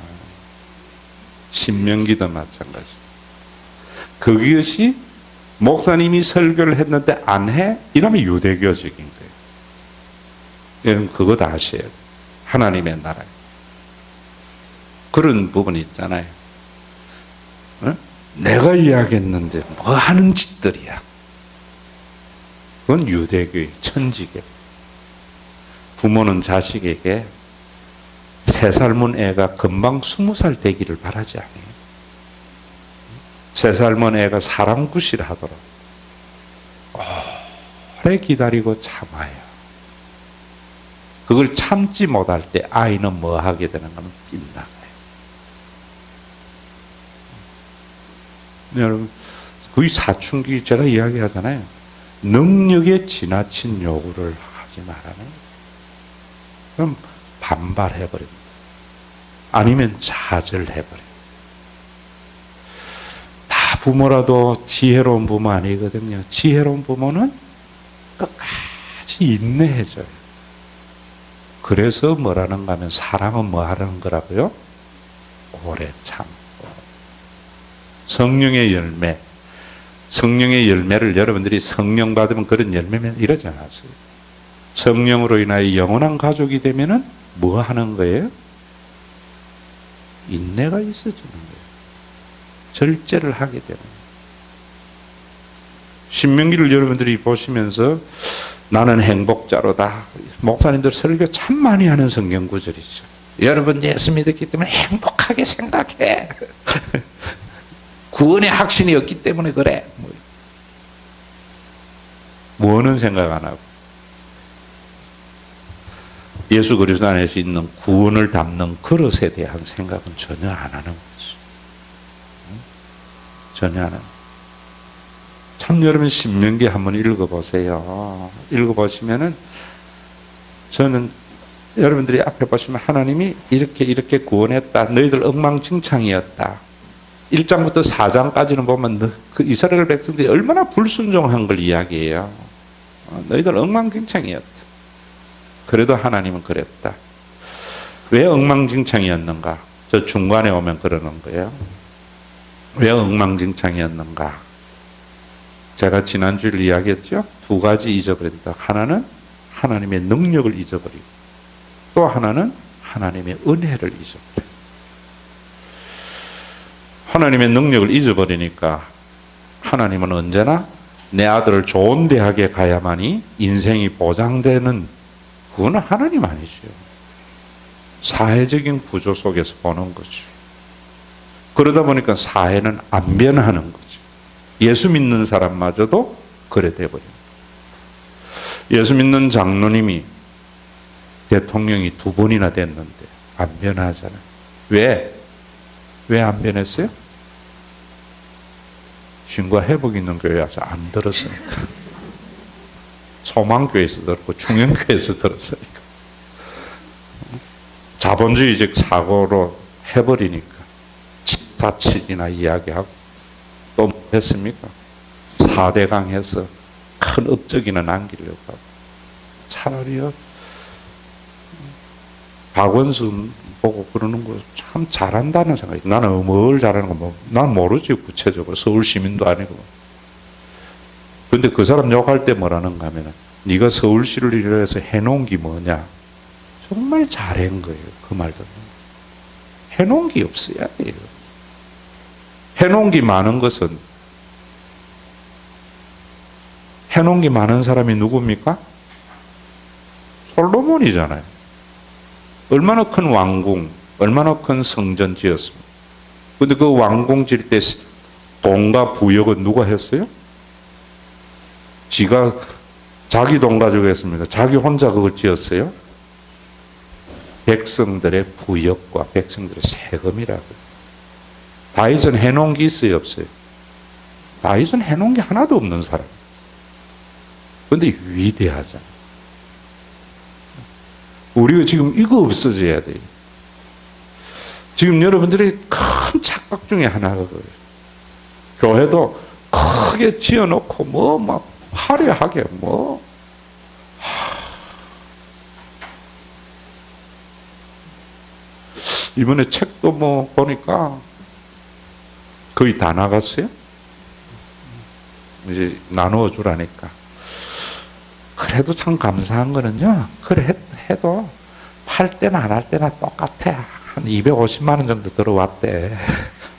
신명기도 마찬가지. 그것이 목사님이 설교를 했는데 안 해? 이러면 유대교적인 거예요. 여러분 그거 다 아셔야 돼요. 하나님의 나라에 그런 부분이 있잖아요. 내가 이야기했는데 뭐 하는 짓들이야. 그건 유대교의 천지교. 부모는 자식에게 3살 문 애가 금방 20살 되기를 바라지 않아요. 3살 문 애가 사람 구실하도록 오래 기다리고 참아요. 그걸 참지 못할 때 아이는 뭐 하게 되는 거는 빗나가요. 여러분, 거의 사춘기 제가 이야기하잖아요. 능력에 지나친 요구를 하지 말라는. 그럼 반발해버립니다. 아니면 좌절해버려요. 다 부모라도 지혜로운 부모 아니거든요. 지혜로운 부모는 끝까지 인내해줘요. 그래서 뭐라는가 하면 사랑은 뭐 하라는 거라고요? 오래 참고. 성령의 열매. 성령의 열매를 여러분들이 성령 받으면 그런 열매면 이러지 않았어요. 성령으로 인하여 영원한 가족이 되면은 뭐 하는 거예요? 인내가 있어지는 거예요. 절제를 하게 되는 거예요. 신명기를 여러분들이 보시면서 나는 행복자로다. 목사님들 설교 참 많이 하는 성경 구절이죠. 여러분 예수 믿었기 때문에 행복하게 생각해. 구원의 확신이 없기 때문에 그래. 뭐는 생각 안 하고 예수 그리스도 안에서 있는 구원을 담는 그릇에 대한 생각은 전혀 안 하는 거죠. 전혀 안 하는 거죠. 참 여러분 신명기 한번 읽어보세요. 읽어보시면은 저는 여러분들이 앞에 보시면 하나님이 이렇게 구원했다. 너희들 엉망진창이었다. 1장부터 4장까지는 보면 그 이스라엘 백성들이 얼마나 불순종한 걸 이야기해요. 너희들 엉망진창이었다. 그래도 하나님은 그랬다. 왜 엉망진창이었는가? 저 중간에 오면 그러는 거예요. 왜 엉망진창이었는가? 제가 지난주에 이야기했죠. 두 가지 잊어버린다. 하나는 하나님의 능력을 잊어버리고 또 하나는 하나님의 은혜를 잊어버려요. 하나님의 능력을 잊어버리니까 하나님은 언제나 내 아들을 좋은 대학에 가야만이 인생이 보장되는 그거는 하나님 아니죠. 사회적인 구조 속에서 보는 거죠. 그러다 보니까 사회는 안 변하는 거죠. 예수 믿는 사람마저도 그래 돼버립니다. 예수 믿는 장로님이 대통령이 2번이나 됐는데 안 변하잖아요. 왜? 왜 안 변했어요? 쉼과 회복 있는 교회 와서 안 들었으니까. 소망교회에서 들었고 충영교회에서 들었으니까. 자본주의적 사고로 해버리니까 7다7이나 이야기하고 또 뭐 했습니까? 4대강 해서 큰 업적이나 남기려고 하고. 차라리요 박원순 보고 그러는 거 참 잘한다는 생각이. 나는 뭘 잘하는 거 난 모르지 구체적으로. 서울 시민도 아니고. 근데 그 사람 욕할 때 뭐라는가 하면은 네가 서울시를 위해서 해놓은 게 뭐냐. 정말 잘한 거예요. 그 말도. 해놓은 게 없어야 돼요. 해놓은 게 많은 것은 해놓은 게 많은 사람이 누굽니까? 솔로몬이잖아요. 얼마나 큰 왕궁, 얼마나 큰 성전 지었습니까? 근데 그 왕궁 질 때 돈과 부역은 누가 했어요? 지가 자기 돈 가지고 했습니다. 자기 혼자 그걸 지었어요? 백성들의 부역과 백성들의 세금이라고. 다윗은 해놓은 게 있어요, 없어요? 다윗은 해놓은 게 하나도 없는 사람. 그런데 위대하잖아. 우리가 지금 이거 없어져야 돼요. 지금 여러분들의 큰 착각 중에 하나가 그래요. 교회도 크게 지어놓고 막 화려하게 이번에 책도 보니까 거의 다 나갔어요. 이제 나누어 주라니까. 그래도 참 감사한 거는요. 그래 해도 팔 때나 안 할 때나 똑같아. 한 250만 원 정도 들어왔대.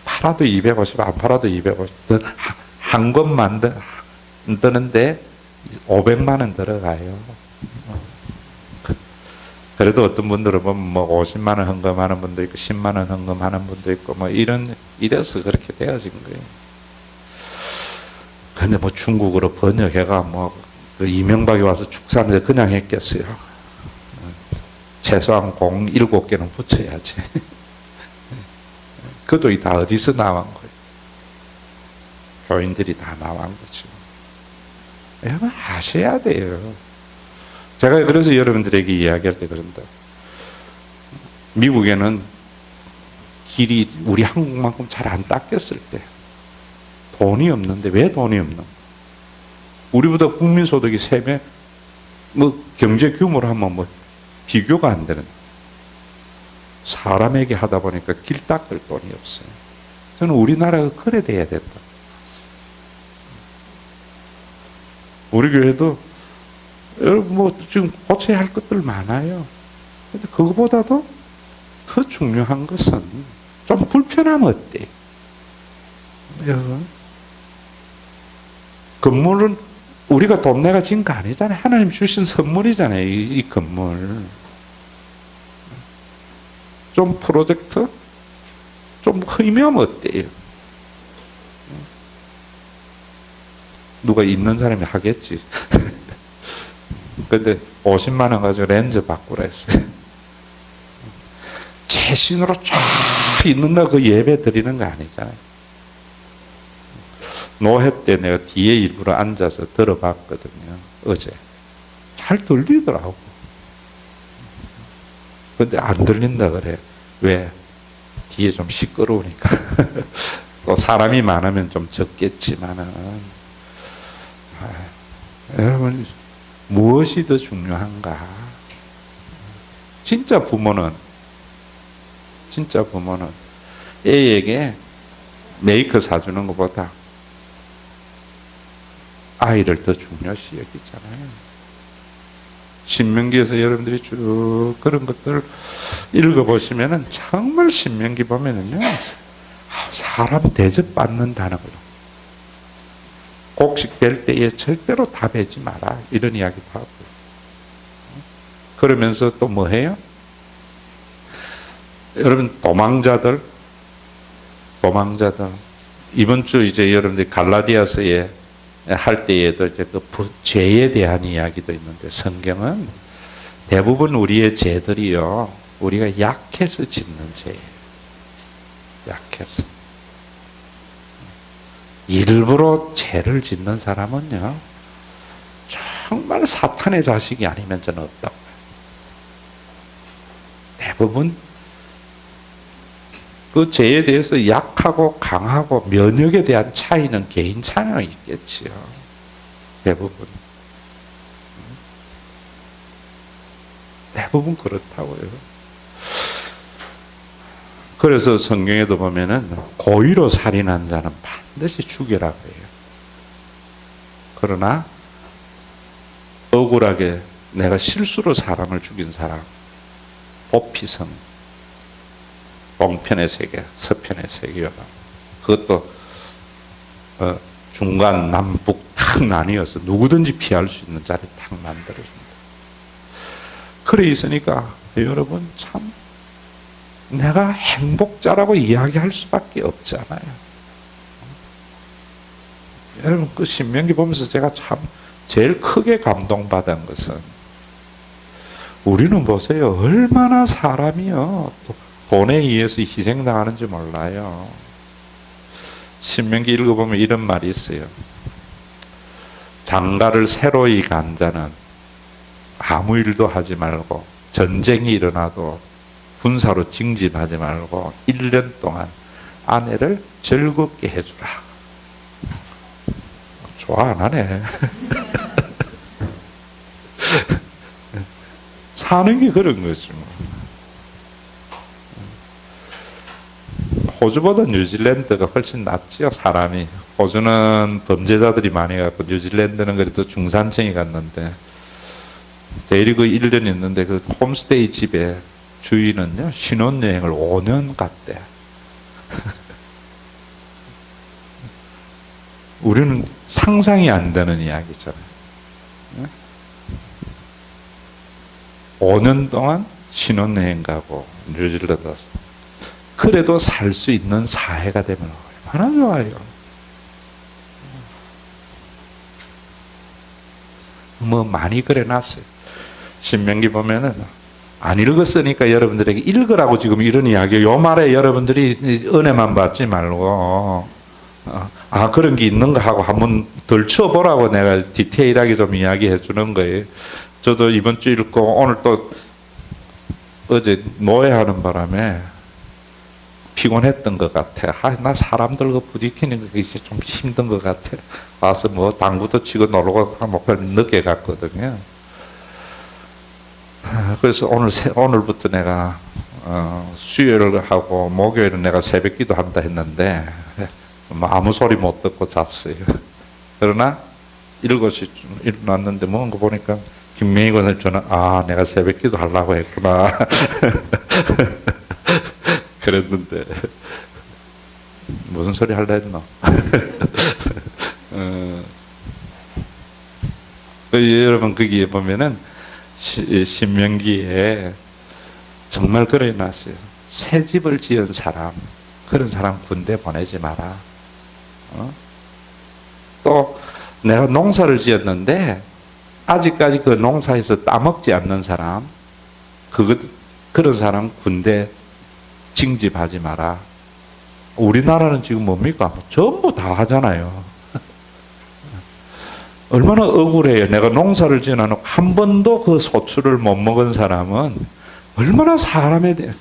팔아도 250, 안 팔아도 250. 한 권만 드는데 500만 원 들어가요. 그래도 어떤 분들은 50만 원 헌금하는 분도 있고 10만 원 헌금하는 분도 있고 이래서 그렇게 되어진 거예요. 근데 중국어로 번역해가 그 이명박이 와서 축사하는데 그냥 했겠어요. 최소한 공 7개는 붙여야지. 그 돈이 다 어디서 나온 거예요? 교인들이 다 나온 거죠. 여러분 아셔야 돼요. 제가 그래서 여러분들에게 이야기할 때 그런다. 미국에는 길이 우리 한국만큼 잘 안 닦였을 때 돈이 없는데 왜 돈이 없는 거야? 우리보다 국민소득이 3배, 뭐 경제 규모로 하면 뭐 비교가 안 되는 사람에게 하다 보니까 길 닦을 돈이 없어요. 저는 우리나라가 그래 돼야 된다. 우리 교회도 여러분 뭐 지금 고쳐야 할 것들 많아요. 근데 그거보다도 더 중요한 것은 좀 불편하면 어때? 여러분 건물은 우리가 돈 내가 진 거 아니잖아요. 하나님 주신 선물이잖아요. 이 건물. 좀 프로젝트 좀 허임하면 어때요? 누가 있는 사람이 하겠지. 근데 50만 원 가지고 렌즈 바꾸라 했어요. 최신으로 쫙 있는다 그 예배 드리는 거 아니잖아요. 노회 때 내가 뒤에 일부러 앉아서 들어봤거든요. 어제. 잘 들리더라고. 근데 안 들린다 그래. 왜? 뒤에 좀 시끄러우니까. 또 사람이 많으면 좀 적겠지만은. 여러분, 무엇이 더 중요한가? 진짜 부모는 애에게 메이커 사주는 것보다 아이를 더 중요시 여기잖아요. 신명기에서 여러분들이 쭉 그런 것들을 읽어보시면은 정말 신명기 보면은요, 사람 대접받는다는 거요. 곡식 벨 때에 절대로 다 베지 마라. 이런 이야기도 하고. 그러면서 또 뭐 해요? 여러분, 도망자들. 이번 주 이제 여러분들이 갈라디아서에 할 때에도 이제 그 죄에 대한 이야기도 있는데 성경은 대부분 우리의 죄들이요, 우리가 약해서 짓는 죄예요. 약해서. 일부러 죄를 짓는 사람은요, 정말 사탄의 자식이 아니면 저는 없다고. 대부분 그 죄에 대해서 약하고 강하고 면역에 대한 차이는 개인 차이가 있겠지요. 대부분 그렇다고요. 그래서 성경에도 보면은 고의로 살인한 자는 반드시 죽여라고 해요. 그러나 억울하게 내가 실수로 사람을 죽인 사람, 보피성, 동편의 세계, 서편의 세계와 그것도 중간, 남북 탁 나뉘어서 누구든지 피할 수 있는 자리 탁 만들어줍니다. 그래 있으니까 여러분 참 내가 행복자라고 이야기할 수밖에 없잖아요. 여러분 그 신명기 보면서 제가 참 제일 크게 감동받은 것은 우리는 보세요. 얼마나 사람이요. 돈에 의해서 희생당하는지 몰라요. 신명기 읽어보면 이런 말이 있어요. 장가를 새로이 간 자는 아무 일도 하지 말고 전쟁이 일어나도 군사로 징집하지 말고 1년 동안 아내를 즐겁게 해주라. 좋아 안 하네. 사는 게 그런 거죠. 호주보다 뉴질랜드가 훨씬 낫지요, 사람이. 호주는 범죄자들이 많이 갔고, 뉴질랜드는 그래도 중산층이 갔는데, 대리그 1년 있는데, 그 홈스테이 집에 주인은요, 신혼여행을 5년 갔대. 우리는 상상이 안 되는 이야기잖아요. 5년 동안 신혼여행 가고, 뉴질랜드 왔어. 그래도 살 수 있는 사회가 되면 얼마나 좋아요. 뭐 많이 그래놨어요. 신명기 보면은 안 읽었으니까 여러분들에게 읽으라고 지금 이런 이야기예요. 요 말에 여러분들이 은혜만 받지 말고 그런 게 있는가 하고 한번 덜 쳐보라고 내가 디테일하게 좀 이야기해 주는 거예요. 저도 이번 주 읽고 오늘 또 어제 노예하는 바람에 피곤했던 것 같아. 나 사람들과 부딪히는 게 이제 좀 힘든 것 같아. 와서 뭐 당구도 치고 놀러 가고 목표를 늦게 갔거든요. 그래서 오늘부터 내가 수요일을 하고 목요일은 내가 새벽기도 한다 했는데 뭐 아무 소리 못 듣고 잤어요. 그러나 7시 일어났는데 뭔가 보니까 김명희가 전화, 내가 새벽기도 하려고 했구나. 그랬는데 무슨 소리 하려 했노? 여러분 거기에 보면은 신명기에 정말 그래놨어요. 새 집을 지은 사람, 그런 사람 군대 보내지 마라. 또 내가 농사를 지었는데 아직까지 그 농사에서 따먹지 않는 사람, 그런 사람 군대 징집하지 마라. 우리나라는 지금 뭡니까? 전부 다 하잖아요. 얼마나 억울해요. 내가 농사를 지어놓고 한 번도 그 소출을 못 먹은 사람은 얼마나 사람에 대해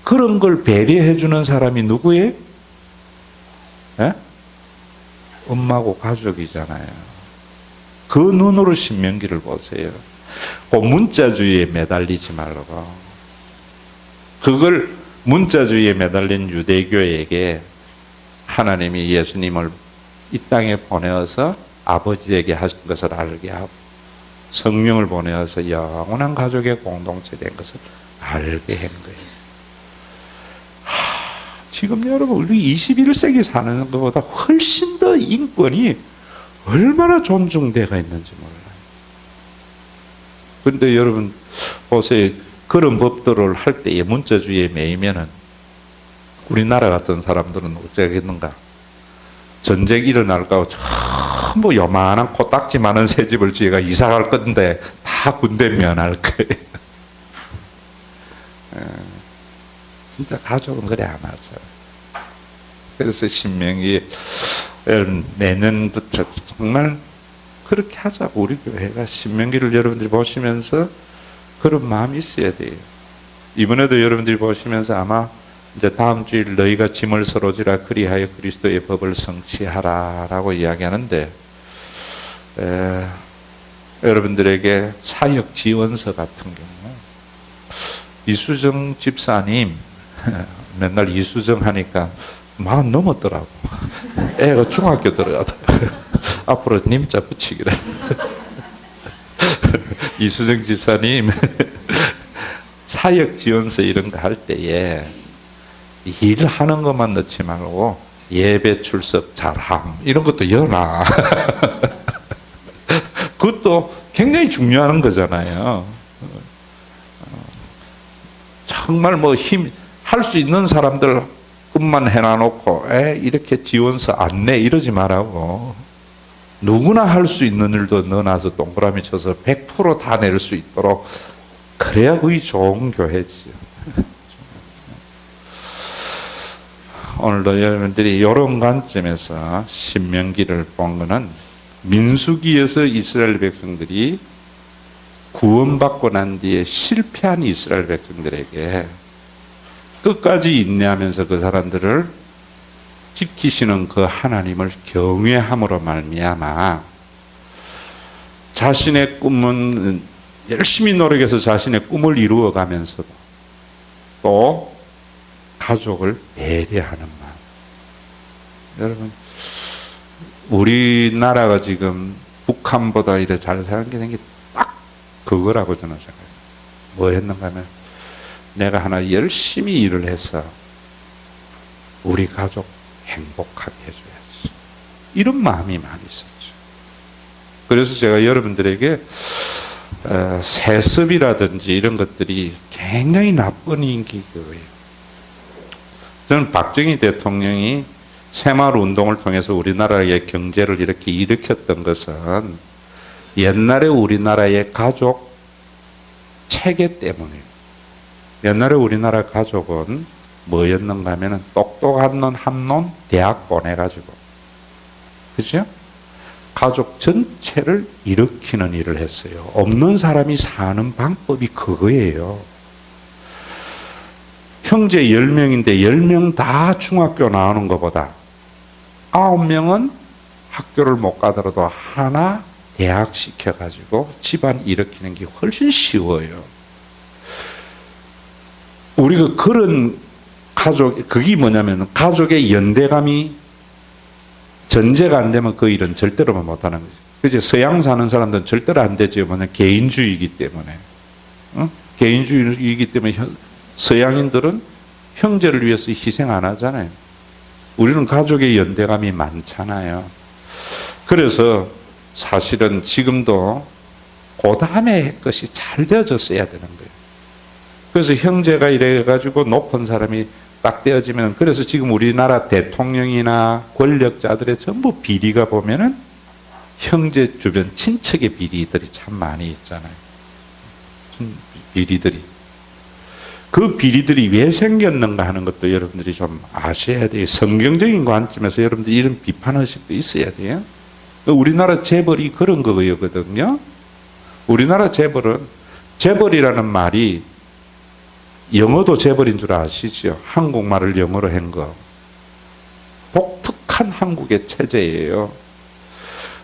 그런 걸 배려해 주는 사람이 누구예요? 예? 엄마고 가족이잖아요. 그 눈으로 신명기를 보세요. 그 문자주의에 매달리지 말고. 그걸 문자주의에 매달린 유대교에게 하나님이 예수님을 이 땅에 보내어서 아버지에게 하신 것을 알게 하고 성령을 보내어서 영원한 가족의 공동체 된 것을 알게 한 거예요. 지금 여러분 우리 21세기 사는 것보다 훨씬 더 인권이 얼마나 존중되어 있는지 몰라요. 그런데 여러분 보세요. 그런 법들을 할 때에 문자주의에 매이면은 우리나라 같은 사람들은 어쩌겠는가? 전쟁 일어날까 하고 전부 요만한 코딱지 많은 새 집을 지어가 이사 갈 건데 다 군대 면할 거예요. 진짜 가족은 그래 안 하죠. 그래서 신명기 내년부터 정말 그렇게 하자고 우리 교회가 신명기를 여러분들이 보시면서 그런 마음이 있어야 돼요. 이번에도 여러분들이 보시면서 아마 이제 다음 주일 너희가 짐을 서로 지라 그리하여 그리스도의 법을 성취하라라고 이야기하는데 여러분들에게 사역 지원서 같은 경우 이수정 집사님 맨날 이수정 하니까 40 넘었더라고. 애가 중학교 들어가다. 앞으로 님자 붙이기래. 이수정 집사님 사역 지원서 이런 거 할 때에 일하는 것만 넣지 말고 예배 출석 잘함 이런 것도 넣어놔. 그것도 굉장히 중요한 거잖아요. 정말 뭐 할 수 있는 사람들 뿐만 해놔놓고 이렇게 지원서 안 내 이러지 말라고 누구나 할 수 있는 일도 넣어놔서 동그라미 쳐서 100% 다 낼 수 있도록 그래야 그게 좋은 교회지요. 오늘도 여러분들이 이런 관점에서 신명기를 본 것은 민수기에서 이스라엘 백성들이 구원받고 난 뒤에 실패한 이스라엘 백성들에게 끝까지 인내하면서 그 사람들을 지키시는 그 하나님을 경외함으로 말미암아 자신의 꿈은 열심히 노력해서 자신의 꿈을 이루어가면서도 또 가족을 배려하는 마음. 여러분 우리나라가 지금 북한보다 이래 잘 사는 게 딱 그거라고 저는 생각해요. 뭐 했는가 하면 내가 하나 열심히 일을 해서 우리 가족 행복하게 해줘야지. 이런 마음이 많이 있었죠. 그래서 제가 여러분들에게 세습이라든지 이런 것들이 굉장히 나쁜 인기고요. 저는 박정희 대통령이 새마을 운동을 통해서 우리나라의 경제를 이렇게 일으켰던 것은 옛날에 우리나라의 가족 체계 때문이에요. 옛날에 우리나라 가족은 뭐였는가 하면은 똑똑한 놈 한 놈 대학 보내가지고, 그죠? 가족 전체를 일으키는 일을 했어요. 없는 사람이 사는 방법이 그거예요. 형제 10명인데 10명 다 중학교 나오는 것보다 9명은 학교를 못 가더라도 하나 대학 시켜가지고 집안 일으키는 게 훨씬 쉬워요. 우리가 그런 가족, 그게 뭐냐면 가족의 연대감이 전제가 안 되면 그 일은 절대로 못하는 거죠. 그죠? 서양 사는 사람들은 절대로 안 되죠. 뭐냐, 개인주의이기 때문에. 개인주의이기 때문에 서양인들은 형제를 위해서 희생 안 하잖아요. 우리는 가족의 연대감이 많잖아요. 그래서 사실은 지금도 그 다음에 것이 잘 되어졌어야 되는 거예요. 그래서 형제가 이래가지고 높은 사람이 딱 되어지면, 그래서 지금 우리나라 대통령이나 권력자들의 전부 비리가 보면은 형제 주변 친척의 비리들이 참 많이 있잖아요. 비리들이. 그 비리들이 왜 생겼는가 하는 것도 여러분들이 좀 아셔야 돼요. 성경적인 관점에서 여러분들 이런 비판의식도 있어야 돼요. 우리나라 재벌이 그런 거거든요. 우리나라 재벌이라는 말이 영어도 재벌인 줄 아시죠? 한국말을 영어로 한 거. 독특한 한국의 체제예요.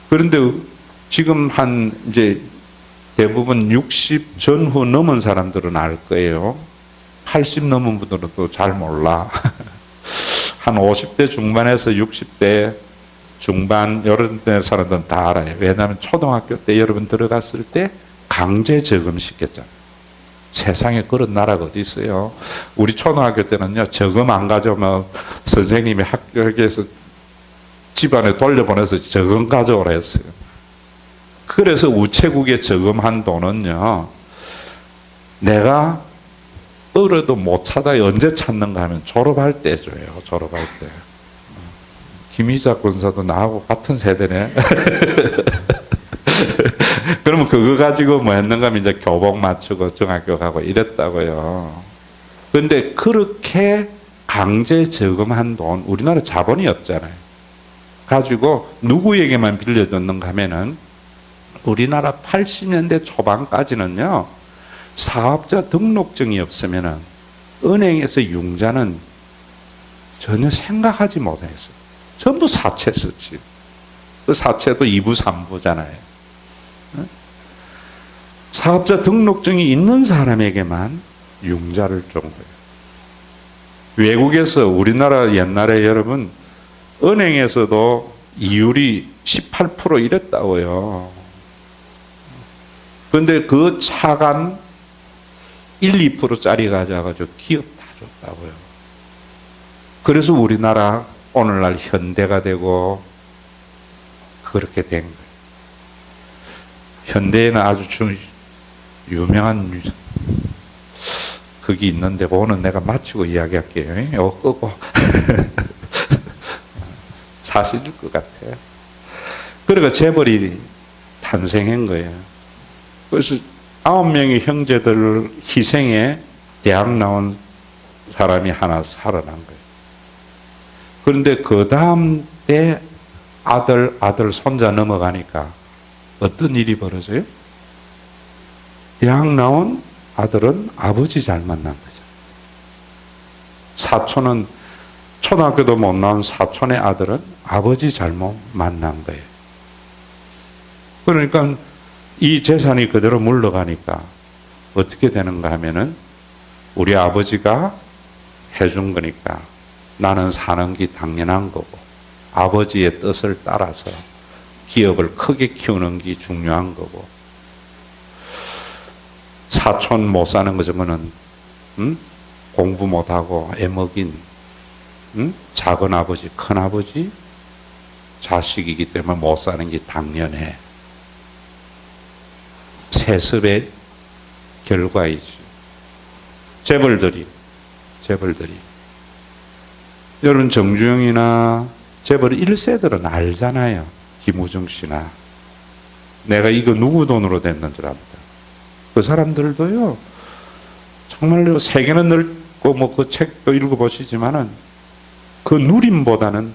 그런데 지금 이제 대부분 60 전후 넘은 사람들은 알 거예요. 80 넘은 분들은 또 잘 몰라. 한 50대 중반에서 60대 중반 이런 데 사람들은 다 알아요. 왜냐하면 초등학교 때 여러분 들어갔을 때 강제 저금 시켰잖아요. 세상에 그런 나라가 어디 있어요. 우리 초등학교 때는요, 저금 안 가져오면 선생님이 학교에서 집안에 돌려보내서 저금 가져오라 했어요. 그래서 우체국에 저금한 돈은요, 내가 어려도 못 찾아요. 언제 찾는가 하면 졸업할 때 줘요. 졸업할 때. 김희자 군사도 나하고 같은 세대네. 그러면 그거 가지고 뭐 했는가 하면 이제 교복 맞추고 중학교 가고 이랬다고요. 그런데 그렇게 강제 저금한 돈, 우리나라 자본이 없잖아요. 가지고 누구에게만 빌려줬는가 하면은 우리나라 80년대 초반까지는요, 사업자 등록증이 없으면은 은행에서 융자는 전혀 생각하지 못했어요. 전부 사채 썼지. 그 사채도 2부, 3부잖아요. 사업자 등록증이 있는 사람에게만 융자를 준 거예요. 외국에서 우리나라 옛날에 여러분 은행에서도 이율이 18% 이랬다고요. 그런데 그 차관 1, 2%짜리 가져가지고 기업 다 줬다고요. 그래서 우리나라 오늘날 현대가 되고 그렇게 된 거예요. 현대에는 아주 유명한 그게 있는데 그거는 내가 마치고 이야기할게요. 이거 끄고 사실일 것 같아요. 그러니까 재벌이 탄생한 거예요. 그래서 9명의 형제들 희생에 대학 나온 사람이 하나 살아난 거예요. 그런데 그 다음 때 아들, 손자 넘어가니까 어떤 일이 벌어져요? 대학 나온 아들은 아버지 잘 만난 거죠. 사촌은 초등학교도 못 나온 사촌의 아들은 아버지 잘못 만난 거예요. 그러니까 이 재산이 그대로 물러가니까 어떻게 되는가 하면은 우리 아버지가 해준 거니까 나는 사는 게 당연한 거고 아버지의 뜻을 따라서 기업을 크게 키우는 게 중요한 거고 사촌 못 사는 거지만은 공부 못하고 애먹인 작은 아버지, 큰 아버지 자식이기 때문에 못 사는 게 당연해. 세습의 결과이지. 재벌들이 여러분 정주영이나 재벌 1세들은 알잖아요. 김우중 씨나 내가 이거 누구 돈으로 됐는 줄 압니다. 그 사람들도요, 정말로 세계는 넓고 뭐 그 책도 읽어보시지만은 그 누림보다는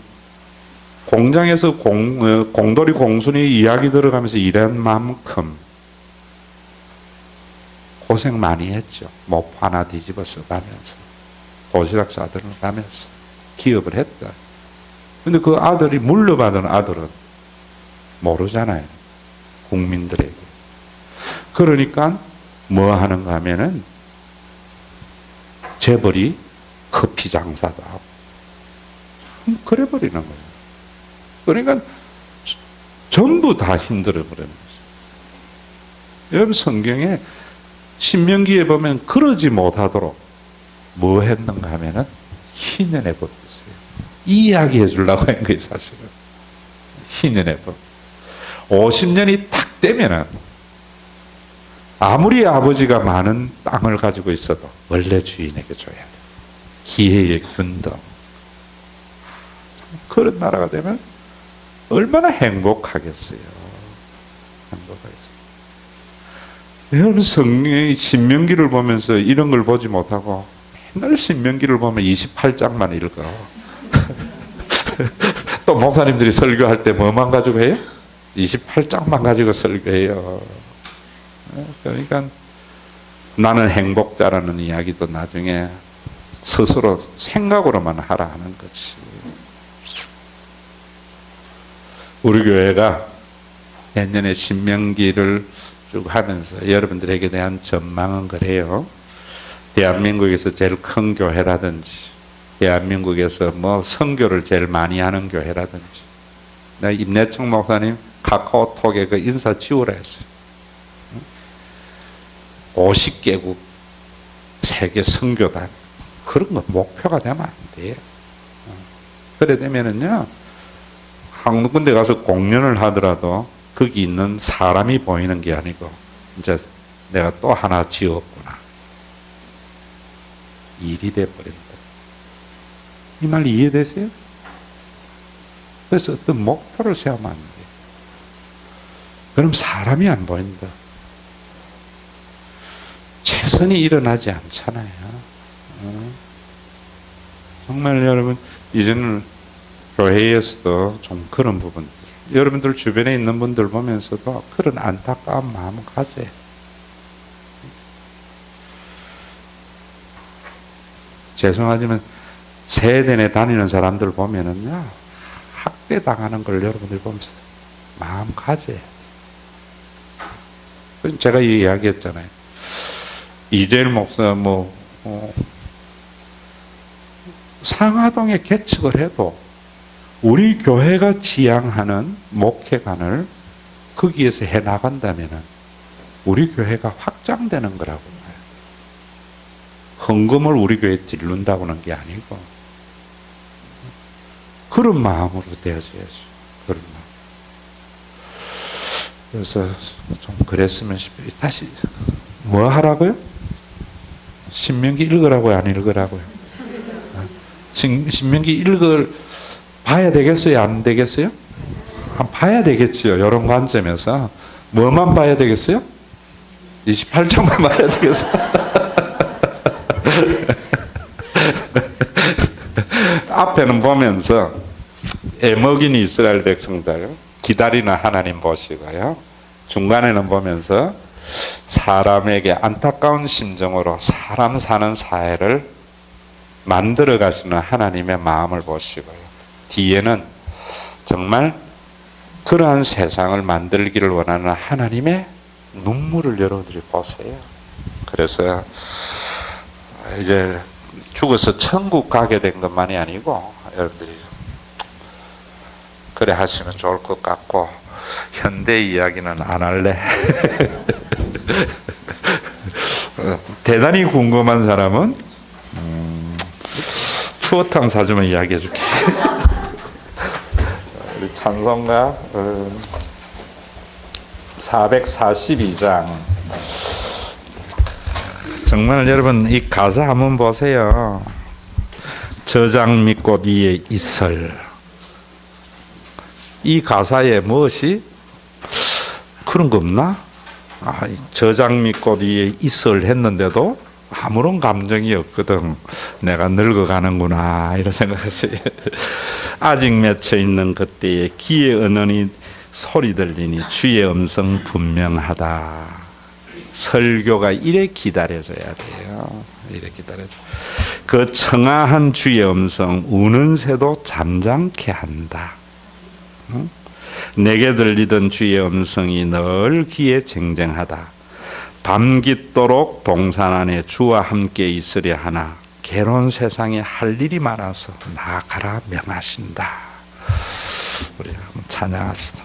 공장에서 공돌이 공순이 이야기 들어가면서 일한 만큼 고생 많이 했죠. 목 하나 뒤집어 써가면서 도시락 싸들어 가면서 기업을 했다. 근데 그 아들이 물려받은 아들은 모르잖아요. 국민들에게. 그러니까 뭐 하는가 하면은 재벌이 커피 장사도 하고 그래 버리는 거예요. 그러니까 전부 다 힘들어 버리는 거죠. 여러분 성경에 신명기에 보면 그러지 못하도록 뭐 했는가 하면은 희년의 법이 있어요. 이야기해 주려고 한 거예요, 사실은. 희년의 법. 50년이 탁 되면은 아무리 아버지가 많은 땅을 가지고 있어도 원래 주인에게 줘야 돼. 기회의 균등. 그런 나라가 되면 얼마나 행복하겠어요. 행복하겠어요. 여러분 성경의 신명기를 보면서 이런 걸 보지 못하고 맨날 신명기를 보면 28장만 읽어. 또 목사님들이 설교할 때 뭐만 가지고 해요? 28장만 가지고 설교해요. 그러니까 나는 행복자라는 이야기도 나중에 스스로 생각으로만 하라 하는 거지. 우리 교회가 내년에 신명기를 쭉 하면서 여러분들에게 대한 전망은 그래요. 대한민국에서 제일 큰 교회라든지 대한민국에서 뭐 선교를 제일 많이 하는 교회라든지 나 임내청 목사님 카카오톡에 그 인사 지우라 했어요. 50개국 세계 선교단 그런 거 목표가 되면 안 돼요. 그래 되면은요 한 군데 가서 공연을 하더라도 거기 있는 사람이 보이는 게 아니고 이제 내가 또 하나 지었구나 일이 돼버린다. 이 말 이해되세요? 그래서 어떤 목표를 세우면 안 돼요. 그럼 사람이 안 보인다. 최선이 일어나지 않잖아요. 정말 여러분 이제는 교회에서도 좀 그런 부분들 여러분들 주변에 있는 분들 보면서도 그런 안타까운 마음을 가져요. 죄송하지만 세대내 다니는 사람들 보면은요 학대 당하는 걸 여러분들 보면서 마음 가져요. 제가 이 이야기했잖아요. 이재일 목사 상하동에 개척을 해도 우리 교회가 지향하는 목회관을 거기에서 해 나간다면은 우리 교회가 확장되는 거라고 봐요. 헌금을 우리 교회에 딜른다고는 게 아니고 그런 마음으로 되어져야죠. 그런 마음. 그래서 좀 그랬으면 싶어요. 다시 뭐 하라고요? 신명기 읽으라고요? 안 읽으라고요? 신명기 봐야 되겠어요? 안 되겠어요? 봐야 되겠지요. 이런 관점에서. 뭐만 봐야 되겠어요? 28장만 봐야 되겠어요? 앞에는 보면서 애먹인 이스라엘 백성들 기다리는 하나님 보시고요. 중간에는 보면서 사람에게 안타까운 심정으로 사람 사는 사회를 만들어 가시는 하나님의 마음을 보시고요. 뒤에는 정말 그러한 세상을 만들기를 원하는 하나님의 눈물을 여러분들이 보세요. 그래서 이제 죽어서 천국 가게 된 것만이 아니고 여러분들이 그래 하시면 좋을 것 같고 현대 이야기는 안 할래. 대단히 궁금한 사람은 추어탕 사주면 이야기해 줄게. 우리 찬송가 442장 정말 여러분 이 가사 한번 보세요. 저장 밑꽃 위에 이슬. 이 가사에 무엇이 그런 거 없나? 저장미꽃 위에 이슬 했는데도 아무런 감정이 없거든. 내가 늙어가는구나 이런 생각했어요. 아직 맺혀 있는 그때에 귀에 은은히 소리 들리니 주의 음성 분명하다. 설교가 이래 기다려져야 돼요. 이래 기다려져. 그 청아한 주의 음성 우는 새도 잠잠케 한다. 내게 들리던 주의 음성이 늘 귀에 쟁쟁하다. 밤깃도록 동산 안에 주와 함께 있으려 하나 괴로운 세상에 할 일이 많아서 나아가라 명하신다. 우리 한번 찬양합시다.